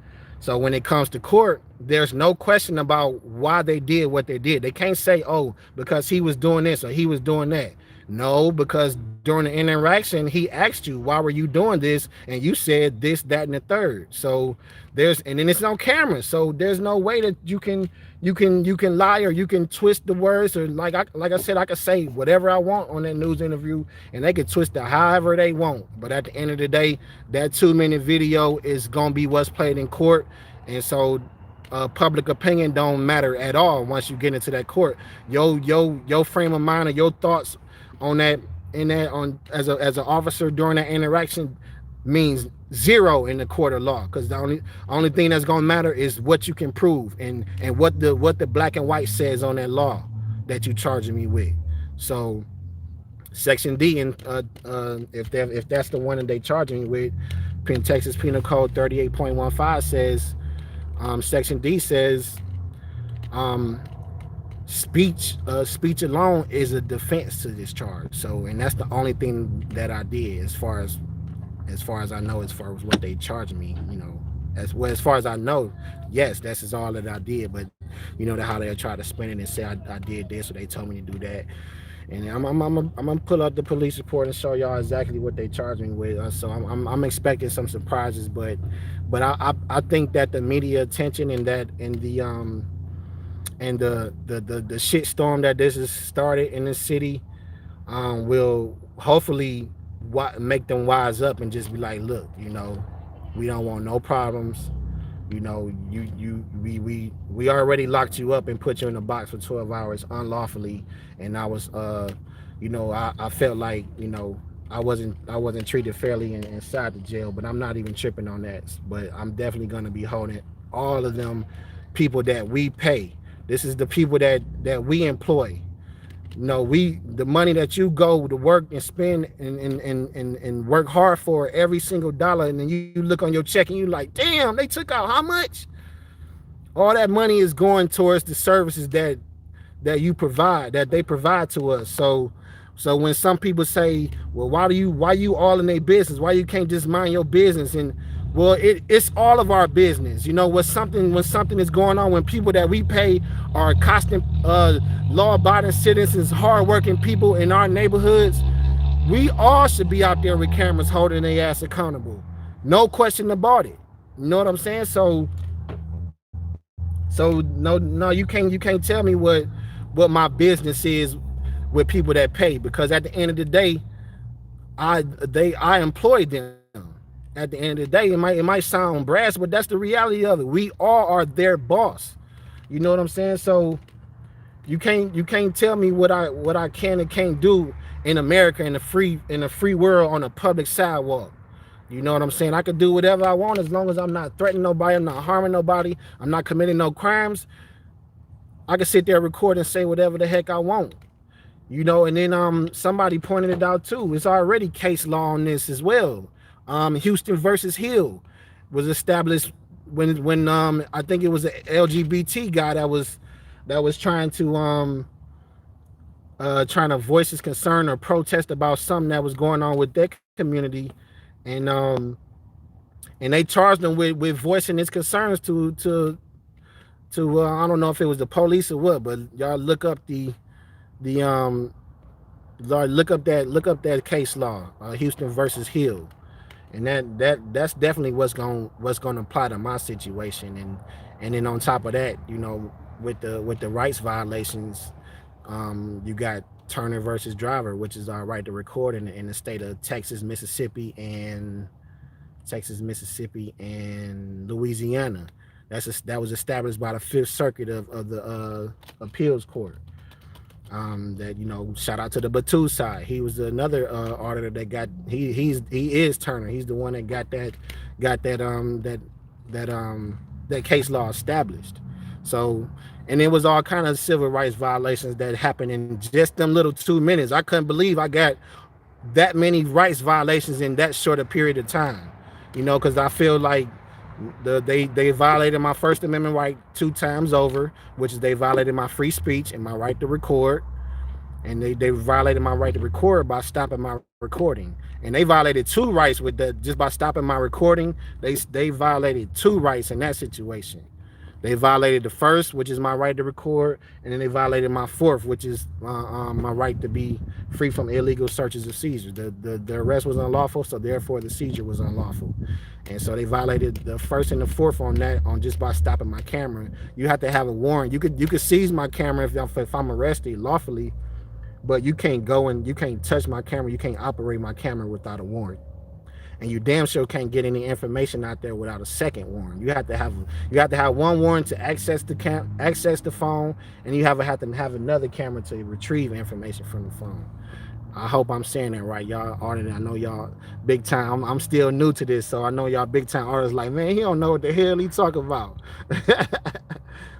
when it comes to court, there's no question about why they did what they did. They can't say, oh, because he was doing this or he was doing that. No, because during the interaction, he asked you, why were you doing this? And you said this, that, and the third. So and then it's on camera. So there's no way that you can lie, or you can twist the words, or like I said, I could say whatever I want on that news interview, and they could twist it however they want. But at the end of the day, that 2 minute video is gonna be what's played in court. And so public opinion don't matter at all once you get into that court. Your frame of mind or your thoughts on that in that on as an officer during that interaction means zero in the court of law, because the only thing that's gonna matter is what you can prove, and what the black and white says on that law that you charging me with. So Section D, and if that's the one that they charging me with, Texas Penal Code 38.15 says, Section D says, um, speech alone is a defense to this charge. So, and that's the only thing that I did, as far as I know, as far as what they charged me. As well, as far as I know, yes, this is all that I did. But how they try to spin it and say I did this, or they told me to do that. And I'm gonna pull up the police report and show y'all exactly what they charged me with. So I'm expecting some surprises, but I think that the media attention, and the shit storm that this has started in the city, will hopefully make them wise up and just be like, look, we don't want no problems. We already locked you up and put you in a box for 12 hours unlawfully. And I was I felt like, I wasn't treated fairly inside the jail. But I'm not even tripping on that. But I'm definitely going to be holding all of them people that we pay. This is the people that we employ. The money that you go to work and spend and work hard for, every single dollar, and then you look on your check and you like, damn, they took out how much? All that money is going towards the services that you provide, that they provide to us. So when some people say, well, why you all in their business? Why you can't just mind your business? And well, it's all of our business. When something is going on, when people that we pay are constant law-abiding citizens, hardworking people in our neighborhoods, we all should be out there with cameras holding their ass accountable. No question about it. You know what I'm saying? So no, you can't tell me what my business is with people that pay, because at the end of the day, I employ them. At the end of the day, it might sound brass, but that's the reality of it. We all are their boss. You know what I'm saying? So you can't tell me what I can and can't do in America, in the free world, on a public sidewalk. You know what I'm saying? I could do whatever I want as long as I'm not threatening nobody, I'm not harming nobody, I'm not committing no crimes. I can sit there, record, and say whatever the heck I want. And then somebody pointed it out too. It's already case law on this as well. Houston versus Hill was established when I think it was an LGBT guy that was trying to voice his concern or protest about something that was going on with their community, and they charged him with voicing his concerns to I don't know if it was the police or what, but y'all look up the look up that case law, Houston versus Hill, and that's definitely what's gonna apply to my situation. And then on top of that, with the rights violations, you got Turner versus Driver, which is our right to record in the state of Texas, Mississippi, and Louisiana. That was established by the Fifth Circuit of the appeals court. That shout out to the Batu side. He was another auditor that got he is Turner. He's the one that that case law established. So, and it was all kind of civil rights violations that happened in just them little 2 minutes. I couldn't believe I got that many rights violations in that short a period of time. Because I feel like they violated my First Amendment right 2 times over, which is they violated my free speech and my right to record, and they violated my right to record by stopping my recording, and they violated two rights with that just by stopping my recording. They violated two rights in that situation. They violated the first, which is my right to record, and then they violated my fourth, which is my right to be free from illegal searches or seizures. The arrest was unlawful, so therefore the seizure was unlawful. And so they violated the first and the fourth on that, on just by stopping my camera. You have to have a warrant. You could seize my camera if I'm arrested lawfully, but you can't go and you can't touch my camera. You can't operate my camera without a warrant. And you damn sure can't get any information out there without a second warrant. You have to have one warrant to access the phone, and you have to have another camera to retrieve information from the phone. I hope I'm saying that right, y'all. Artists, I know y'all big time. I'm still new to this, so I know y'all big time artists like, man, he don't know what the hell he talking about.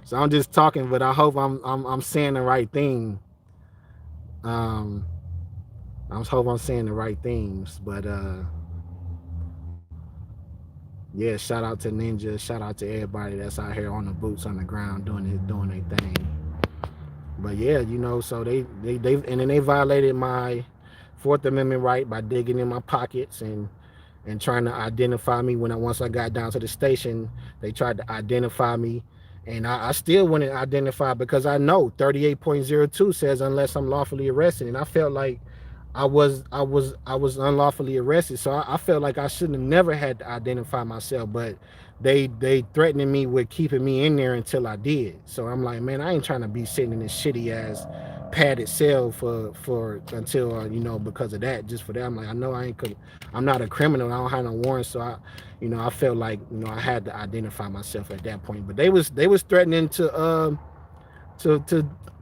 So I'm just talking, but I hope I'm saying the right thing. Um, I hope I'm saying the right things, but yeah, shout out to Ninja. Shout out to everybody that's out here on the boots on the ground doing their thing. But yeah, so they and then they violated my Fourth Amendment right by digging in my pockets and trying to identify me. Once I got down to the station, they tried to identify me, and I still wouldn't identify because I know 38.02 says unless I'm lawfully arrested, and I felt like I was unlawfully arrested, so I felt like I shouldn't have never had to identify myself, but they threatening me with keeping me in there until I did. So I'm like, man, I ain't trying to be sitting in this shitty ass padded cell for until because of that, just for that. I'm like, I know I'm not a criminal. I don't have no warrants, so I felt like I had to identify myself at that point. But they was threatening to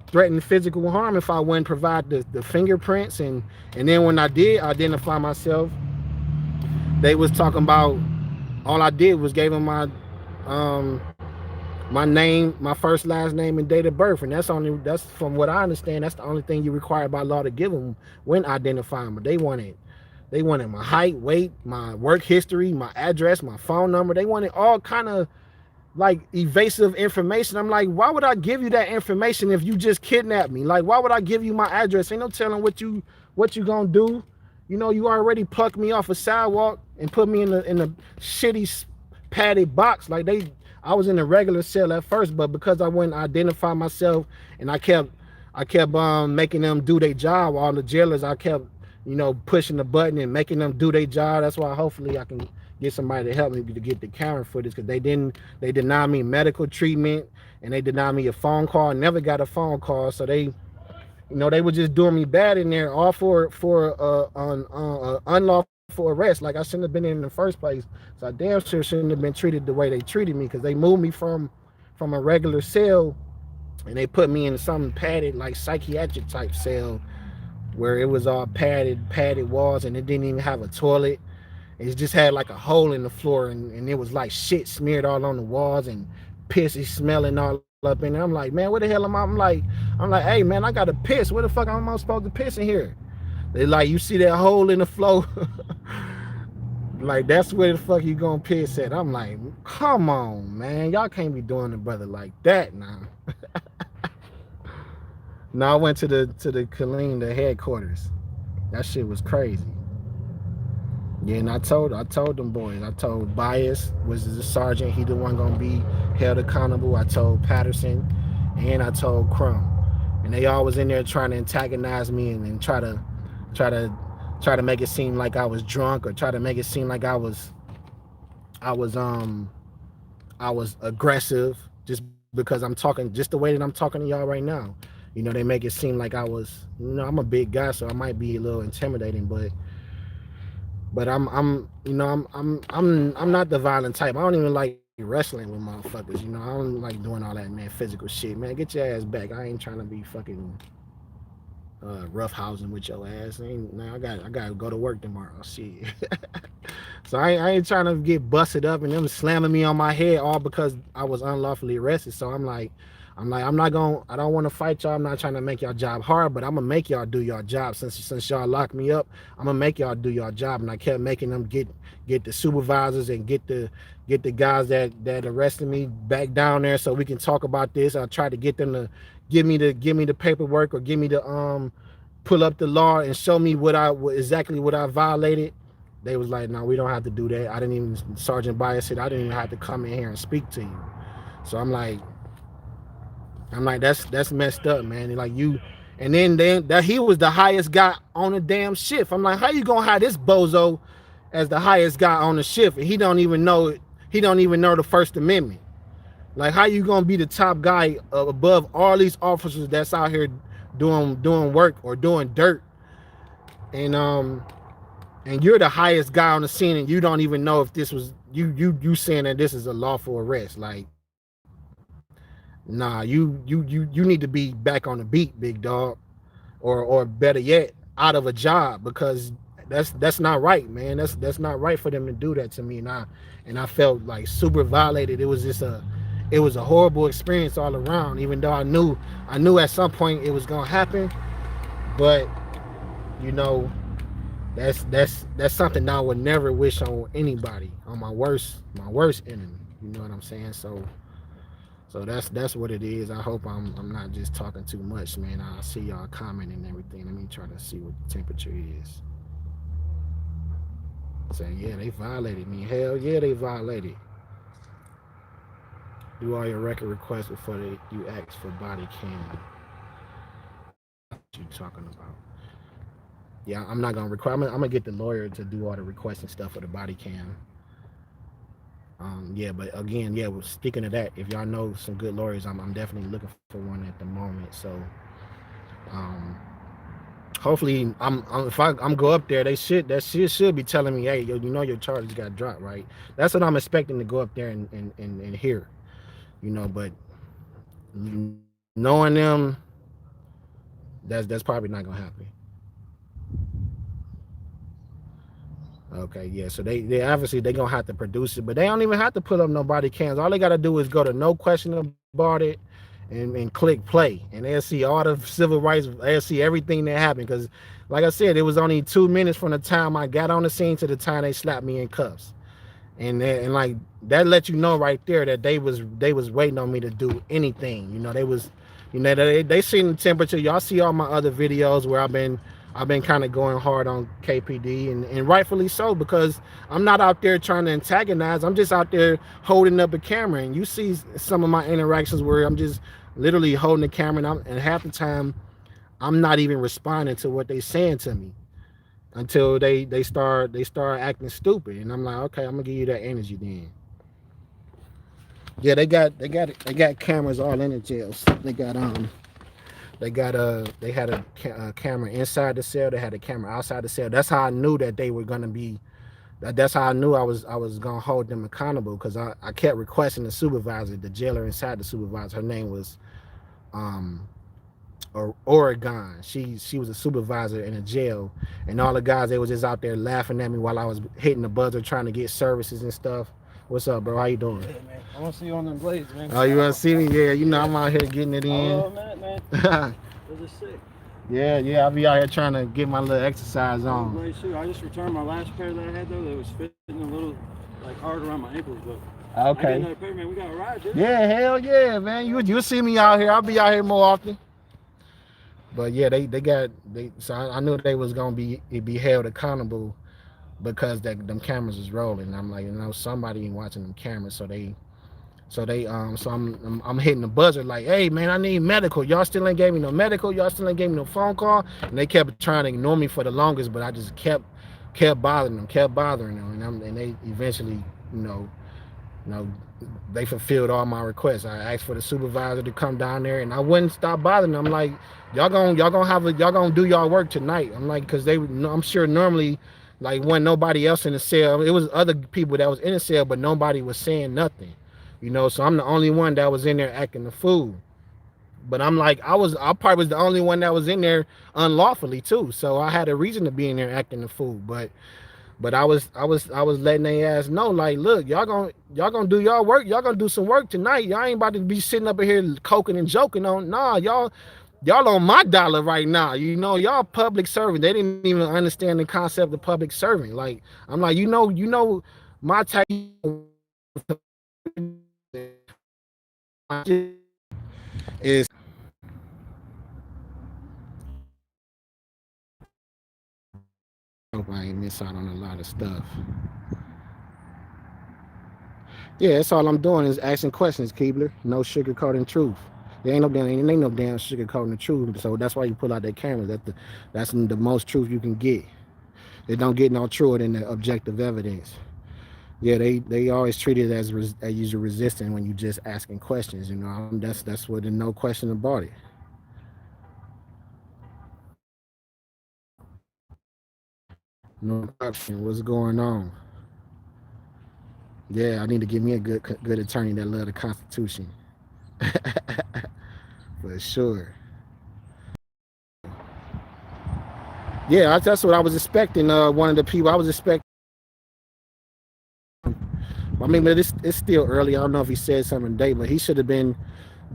threaten physical harm if I wouldn't provide the fingerprints, and then when I did identify myself, they was talking about all I did was gave them um my name, my first last name, and date of birth, and that's from what I understand, that's the only thing you require by law to give them when identifying. But they wanted my height, weight, my work history, my address, my phone number. They wanted all kind of like evasive information. I'm like, why would I give you that information if you just kidnapped me? Like, why would I give you my address? Ain't no telling what you gonna do. You already plucked me off a sidewalk and put me in a shitty padded box. Like I was in a regular cell at first, but because I wouldn't identify myself and I kept making them do their job, all the jailers, I kept pushing the button and making them do their job. That's why hopefully I can get somebody to help me to get the camera footage, because they denied me medical treatment, and they denied me a phone call. I never got a phone call, so they were just doing me bad in there, all for unlawful arrest. Like, I shouldn't have been in the first place. So I damn sure shouldn't have been treated the way they treated me, because they moved me from a regular cell and they put me in some padded, like, psychiatric type cell where it was all padded walls, and it didn't even have a toilet. It just had like a hole in the floor, and it was like shit smeared all on the walls and pissy smelling all up in there. I'm like, man, where the hell am I? I'm like, hey man, I gotta piss. Where the fuck am I supposed to piss in here? They like, you see that hole in the floor? Like, that's where the fuck you gonna piss at? I'm like, come on, man, y'all can't be doing a brother like that now. No, I went to the Killeen, the headquarters. That shit was crazy. Yeah, and I told them boys. I told Bias, was the sergeant, he the one gonna be held accountable. I told Patterson, and I told Crumb, and they all was in there trying to antagonize me and try to try to make it seem like I was drunk, or try to make it seem like I was I was aggressive, just because I'm talking just the way that I'm talking to y'all right now. They make it seem like I was, I'm a big guy, so I might be a little intimidating, but I'm not the violent type. I don't even like wrestling with motherfuckers. I don't like doing all that, man, physical shit. Man, get your ass back. I ain't trying to be fucking roughhousing with your ass. Man, I gotta go to work tomorrow. Shit. So I ain't trying to get busted up and them slamming me on my head all because I was unlawfully arrested. So I don't want to fight y'all. I'm not trying to make y'all job hard, but I'm gonna make y'all do your job. Since y'all locked me up, I'm gonna make y'all do your job. And I kept making them get the supervisors and get the guys that arrested me back down there so we can talk about this. I tried to get them to give me the paperwork, or give me the pull up the law and show me exactly what I violated. They was like, no, we don't have to do that. I didn't even, Sergeant Bias said, I didn't even have to come in here and speak to you. So I'm like, that's messed up, man. Like you, and then that he was the highest guy on the damn shift. I'm like, how you gonna have this bozo as the highest guy on the shift, and he don't even know it? He don't even know the First Amendment. Like, how you gonna be the top guy above all these officers that's out here doing work or doing dirt, and and you're the highest guy on the scene, and you don't even know if this was you saying that this is a lawful arrest? Like, nah, you need to be back on the beat, big dog, or better yet, out of a job, because that's not right, man. That's not right for them to do that to me, and I felt like super violated. It was a horrible experience all around. Even though I knew at some point it was gonna happen, but you know that's something that I would never wish on anybody, on my worst enemy. You know what I'm saying? So that's what it is. I hope I'm not just talking too much, man. I see y'all commenting and everything. Let me try to see what the temperature is. Saying, yeah, they violated me. Hell yeah, they violated. Do all your record requests before you ask for body cam. What you talking about? Yeah, I'm not gonna require. I'm gonna get the lawyer to do all the requests and stuff for the body cam. Yeah, but again, yeah. Well, speaking of that, if y'all know some good lawyers, I'm definitely looking for one at the moment. So, um, hopefully, if I'm go up there, that shit should be telling me, hey, yo, you know your charges got dropped, right? That's what I'm expecting to go up there and hear, But knowing them, that's probably not gonna happen. Okay, yeah. So they obviously they gonna have to produce it, but they don't even have to put up no body cams. All they gotta do is go to No Question About It, and click play, and they'll see all the civil rights. They'll see everything that happened. Because, like I said, it was only 2 minutes from the time I got on the scene to the time they slapped me in cuffs. And like that let you know right there that they was waiting on me to do anything. They was, they seen the temperature. Y'all see all my other videos where I've been kind of going hard on KPD, and rightfully so, because I'm not out there trying to antagonize. I'm just out there holding up a camera, and you see some of my interactions where I'm just literally holding the camera, and half the time I'm not even responding to what they saying to me until they start acting stupid, and I'm like, okay, I'm gonna give you that energy then. Yeah, they got cameras all in the jails. They had a camera inside the cell. They had a camera outside the cell. That's how I knew that they were gonna be. That's how I knew I was gonna hold them accountable, because I kept requesting the supervisor, the jailer inside the supervisor. Her name was um or Oregon. She was a supervisor in a jail, and all the guys, they was just out there laughing at me while I was hitting the buzzer trying to get services and stuff. What's up, bro? How you doing? Hey man, I want to see you on them blades, man. Oh, you want to see me? Yeah, I'm out here getting it in. Oh man, man, those are sick. Yeah, I'll be out here trying to get my little exercise on. Blade shoe. I just returned my last pair that I had though. That was fitting a little like hard around my ankles, but I got Okay. another pair, man. We got a ride, dude. Yeah, hell yeah, man. You see me out here. I'll be out here more often. But yeah, so I knew they was gonna be held accountable, because them cameras is rolling. I'm like, somebody ain't watching them cameras, so I'm hitting the buzzer like, hey man, I need medical. Y'all still ain't gave me no medical. Y'all still ain't gave me no phone call. And they kept trying to ignore me for the longest, but I just kept bothering them, and they eventually, you know, you know, they fulfilled all my requests. I asked for the supervisor to come down there, and I wouldn't stop bothering them. I'm like, y'all gonna do y'all work tonight. I'm like, because I'm sure normally, like, when nobody else in the cell, it was other people that was in the cell, but nobody was saying nothing. So I'm the only one that was in there acting the fool. But I'm like, I probably was the only one that was in there unlawfully too. So I had a reason to be in there acting the fool. But I was letting they ass know, like, look, y'all gonna do y'all work. Y'all gonna do some work tonight. Y'all ain't about to be sitting up here coking and joking on. Nah, y'all on my dollar right now. Y'all public serving. They didn't even understand the concept of public serving. Like, I'm like, my type is, hope I ain't miss out on a lot of stuff. Yeah, that's all I'm doing is asking questions, Keebler. No sugarcoating truth. There ain't no damn sugarcoating the truth. So that's why you pull out that camera. That's the most truth you can get. It don't get no truer than the objective evidence. Yeah, they always treat it as you're resisting when you just asking questions. You know, that's what the no question about it. No corruption. What's going on? Yeah, I need to give me a good attorney that love the Constitution for sure. Yeah, that's what I was expecting. One of the people I was expecting. I mean, but it's still early. I don't know if he said something today, but he should have been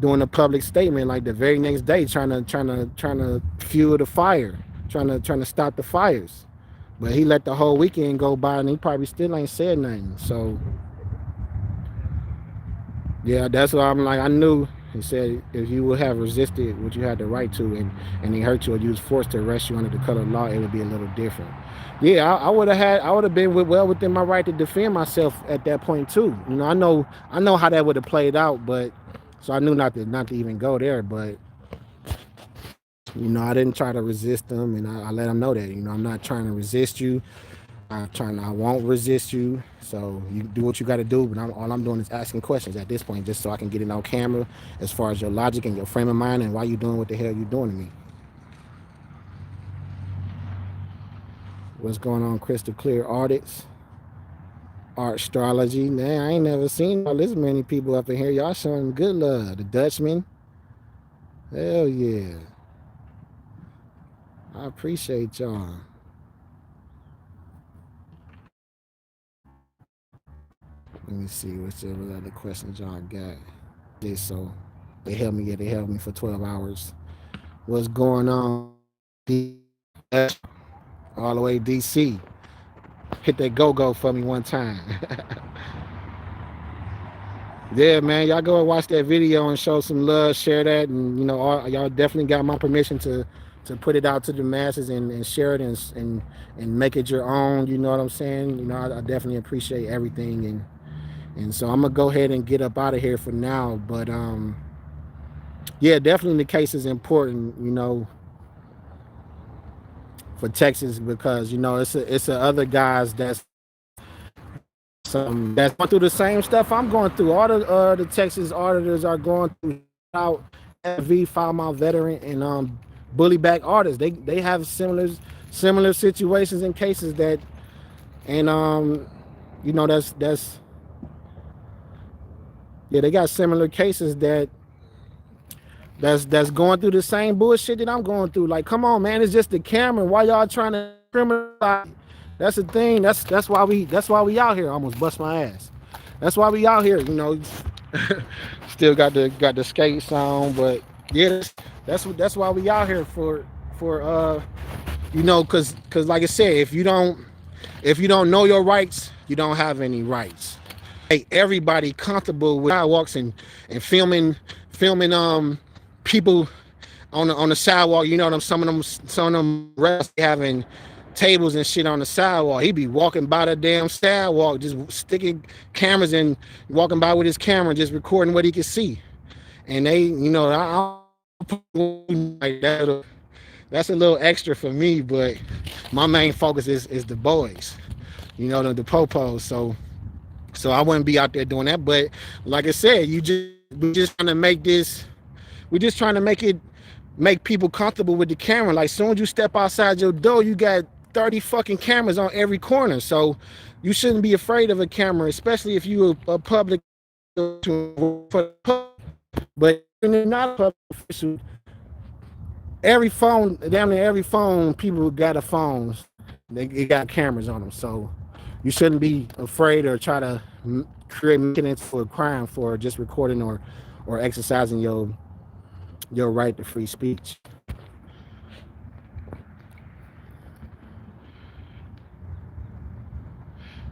doing a public statement like the very next day, trying to fuel the fire, trying to stop the fires. But he let the whole weekend go by, and he probably still ain't said nothing. So yeah, that's why I'm like, I knew. He said if you would have resisted what you had the right to, and he hurt you, or you was forced to arrest you under the color of law, it would be a little different. Yeah, I would have been well within my right to defend myself at that point too. You know, I know how that would have played out, but so I knew not to even go there. But you know, I didn't try to resist them, and I let them know that, you know, I'm not trying to resist you. I won't resist you. So you do what you got to do. But all I'm doing is asking questions at this point, just so I can get it on camera, as far as your logic and your frame of mind, and why you doing what the hell you doing to me. What's going on? Crystal clear audits, art astrology. Man, I ain't never seen all this many people up in here. Y'all showing good love. The Dutchman. Hell yeah. I appreciate y'all. Let me see what's the other questions y'all got. So they held me. Yeah, they held me for 12 hours. What's going on? All the way DC. Hit that go for me one time. Yeah, man, y'all go and watch that video and show some love, share that, and you know, y'all definitely got my permission to put it out to the masses and share it and make it your own. You know what I'm saying? You know, I definitely appreciate everything, and so I'm gonna go ahead and get up out of here for now. But yeah, definitely the case is important. You know, for Texas, because you know it's a other guys that's going through the same stuff I'm going through. All the Texas auditors are going through. Out FV, file my veteran, and bully back artists. They have similar situations and cases that, and you know, that's yeah, they got similar cases that's going through the same bullshit that I'm going through. Like, come on, man, it's just the camera. Why y'all trying to criminalize? That's the thing. That's why we out here. I almost bust my ass. That's why we out here. You know, still got the skates on, but yeah, that's why we out here for you know, cause like I said, if you don't know your rights, you don't have any rights. Hey, everybody comfortable with sidewalks and filming people on the sidewalk. You know them some of them rest having tables and shit on the sidewalk. He be walking by the damn sidewalk, just sticking cameras and walking by with his camera, just recording what he can see. And they, you know, like that. That's a little extra for me, but my main focus is the boys. You know, the popos. So I wouldn't be out there doing that. But like I said, we just trying to make this. We're just trying to make people comfortable with the camera. Like, soon as you step outside your door, you got 30 fucking cameras on every corner. So you shouldn't be afraid of a camera, especially if you're a public. But you're not a public official. Every phone, damn near every phone, people got a phone. They got cameras on them. So you shouldn't be afraid or try to make it into a crime for just recording or exercising your right to free speech.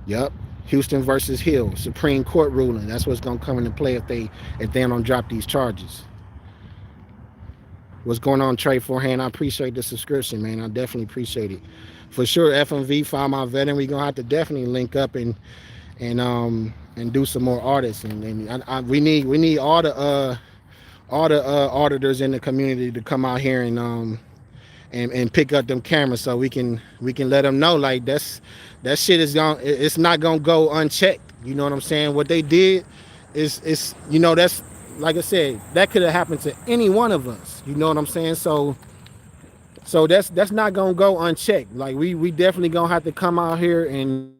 Yep. Houston versus Hill, Supreme Court ruling. That's what's gonna come into play if they don't drop these charges. What's going on, Trey Forehand? I appreciate the subscription, man. I definitely appreciate it. For sure, FMV, file my veteran. We're gonna have to definitely link up and do some more audits. We need all the auditors in the community to come out here and pick up them cameras so we can let them know like that shit is going it's not gonna go unchecked. You know what I'm saying? What they did is that's like I said, that could have happened to any one of us. You know what I'm saying? So that's not gonna go unchecked. Like we definitely gonna have to come out here and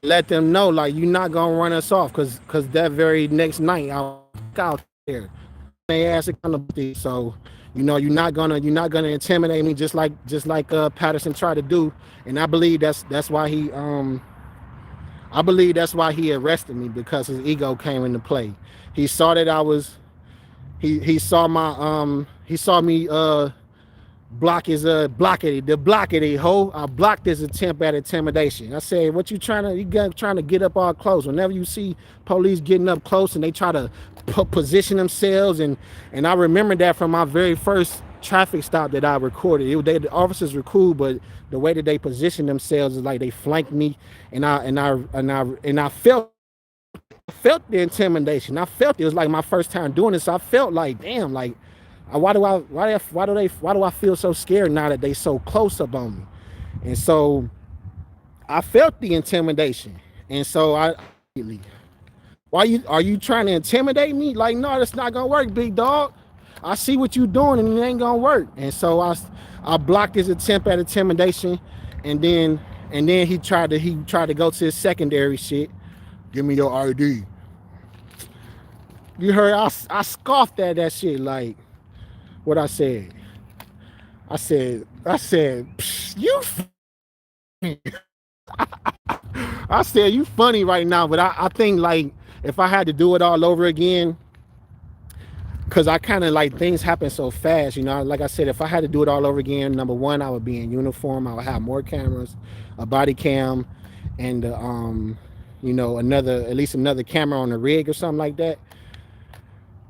let them know like you're not gonna run us off because that very next night I'll out there they ass accountability. So you're not gonna intimidate me just like Patterson tried to do. And I believe that's why he arrested me because his ego came into play. He saw that I was he saw me blockity hoe. I blocked his attempt at intimidation. I said, "What you trying to get up all close? Whenever you see police getting up close and they try to position themselves, and I remember that from my very first traffic stop that I recorded. The officers were cool, but the way that they positioned themselves is like they flanked me, and I felt the intimidation. I felt it was like my first time doing this. So I felt like, damn, like why do I feel so scared now that they so close up on me? And so I felt the intimidation. And so why are you trying to intimidate me? Like, no, that's not gonna work, big dog. I see what you doing and it ain't gonna work. And so I blocked his attempt at intimidation, and then he tried to go to his secondary shit. Give me your ID. You heard I scoffed at that shit like what I said. I said, you. I said you funny right now, but I think like if I had to do it all over again, because I kind of like things happen so fast, Like I said, if I had to do it all over again, number one, I would be in uniform. I would have more cameras, a body cam, and at least another camera on the rig or something like that.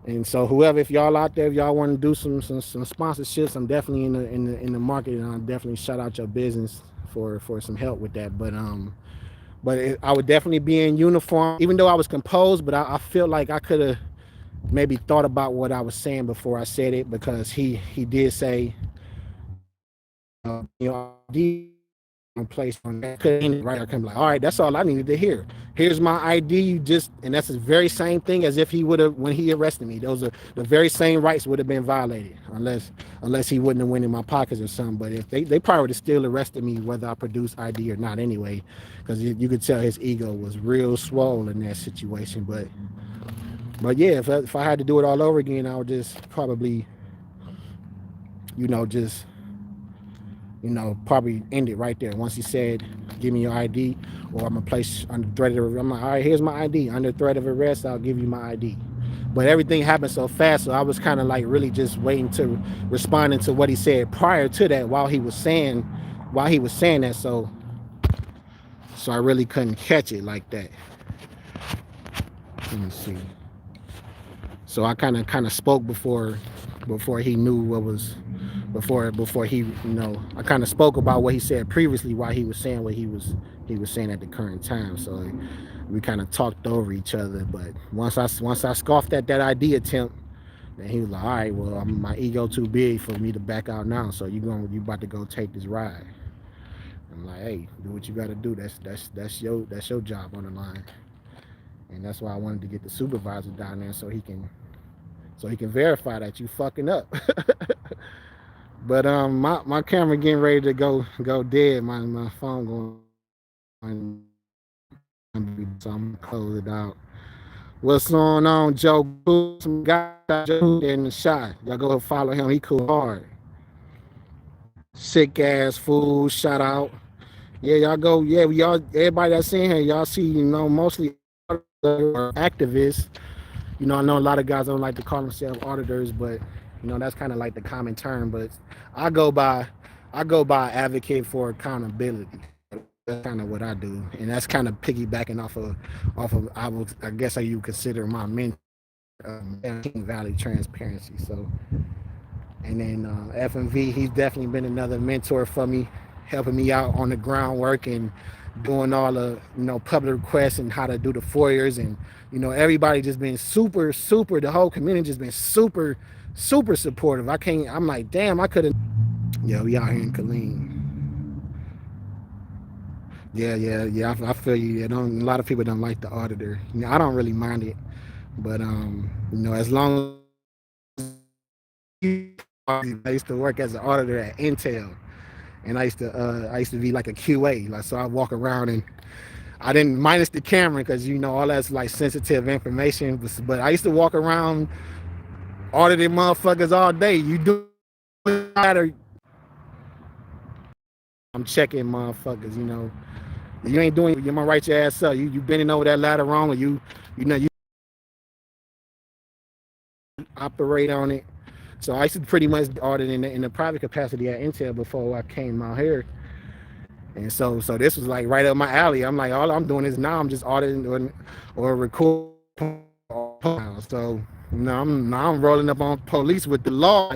And so whoever, if y'all out there, if y'all want to do some sponsorships, I'm definitely in the market, and I'll definitely shout out your business for some help with that. I would definitely be in uniform, even though I was composed. But I feel like I could have maybe thought about what I was saying before I said it, because he did say, place on that right. I come like, all right, that's all I needed to hear. Here's my ID. And that's the very same thing as if he would have, when he arrested me. Those are the very same rights would have been violated, unless he wouldn't have went in my pockets or something. But if they probably would have still arrested me whether I produced ID or not anyway, because you could tell his ego was real swollen in that situation. But yeah, if I had to do it all over again, I would just probably, just probably end it right there. Once he said, give me your ID, or I'm going to place under threat of arrest. I'm like, all right, here's my ID. Under threat of arrest, I'll give you my ID. But everything happened so fast, so I was kind of like really just waiting to responding to what he said prior to that while he was saying that. So I really couldn't catch it like that. Let me see. So I kind of spoke before he knew what was before he I kind of spoke about what he said previously while he was saying what he was saying at the current time. So we kind of talked over each other. But once I scoffed at that ID attempt, then he was like, all right, well, my ego too big for me to back out now. So you about to go take this ride. I'm like, hey, do what you got to do. That's your job on the line. And that's why I wanted to get the supervisor down there so he can verify that you fucking up. But my camera getting ready to go dead. My phone going, so I'm gonna close it out. What's going on, Joe? Some guy Joe in the shot. Y'all go follow him. He cool hard. Sick ass fool. Shout out. Yeah, y'all go. Yeah, everybody that's in here, y'all see, mostly activists. I know a lot of guys don't like to call themselves auditors, but that's kind of like the common term. But I go by advocate for accountability. That's kind of what I do, and that's kind of piggybacking off of I guess you consider my mentor, Valley Transparency. So, and then FMV, he's definitely been another mentor for me, helping me out on the groundwork and doing all the public requests and how to do the foyers, and everybody just been super. The whole community just been super supportive. I'm like, damn, I could have. Yeah, we out here in Killeen. Yeah. I feel you. A lot of people don't like the auditor. I don't really mind it, but as long as I used to work as an auditor at Intel, and I used to be like a QA, like so I walk around and I didn't minus the camera because all that's like sensitive information, but I used to walk around auditing motherfuckers all day. You do that, I'm checking motherfuckers. You ain't doing. You might write your ass up. You bending over that ladder wrong, or you operate on it. So I used to pretty much audit in the private capacity at Intel before I came out here, and so this was like right up my alley. I'm like, all I'm doing is now I'm just auditing or recording. So I'm rolling up on police with the law.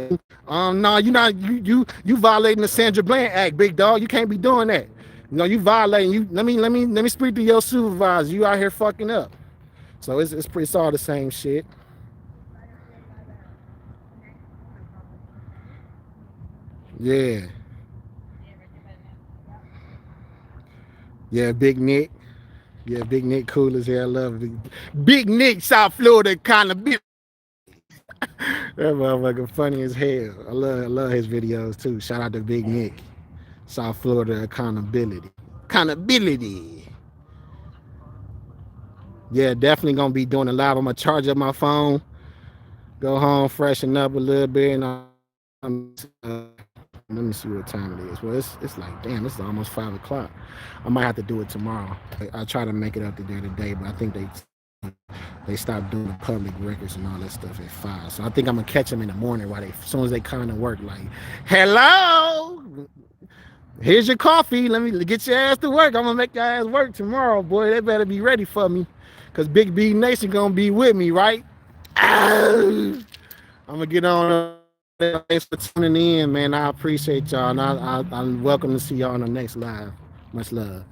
No, you not you violating the Sandra Bland Act, big dog. You can't be doing that. You violating. You let me speak to your supervisor. You out here fucking up. So it's all the same shit. Yeah, yeah, Big Nick. Yeah, Big Nick cool as hell. I love it. Big Nick, South Florida kind of bitch. That motherfucker funny as hell. I love his videos too. Shout out to Big Nick. South Florida accountability. Accountability. Yeah, definitely gonna be doing a live. I'm gonna charge up my phone, go home, freshen up a little bit, and let me see what time it is. Well, it's like damn, it's almost 5 o'clock. I might have to do it tomorrow. I try to make it up to there today, but I think they stopped doing the public records and all that stuff at 5. So I think I'm gonna catch them in the morning while as soon as they kind of work. Like, hello, here's your coffee. Let me get your ass to work. I'm gonna make your ass work tomorrow, boy. They better be ready for me, cause Big B Nation gonna be with me, right? I'm gonna get on. Thanks for tuning in, man. I appreciate y'all, and I'm welcome to see y'all on the next live. Much love.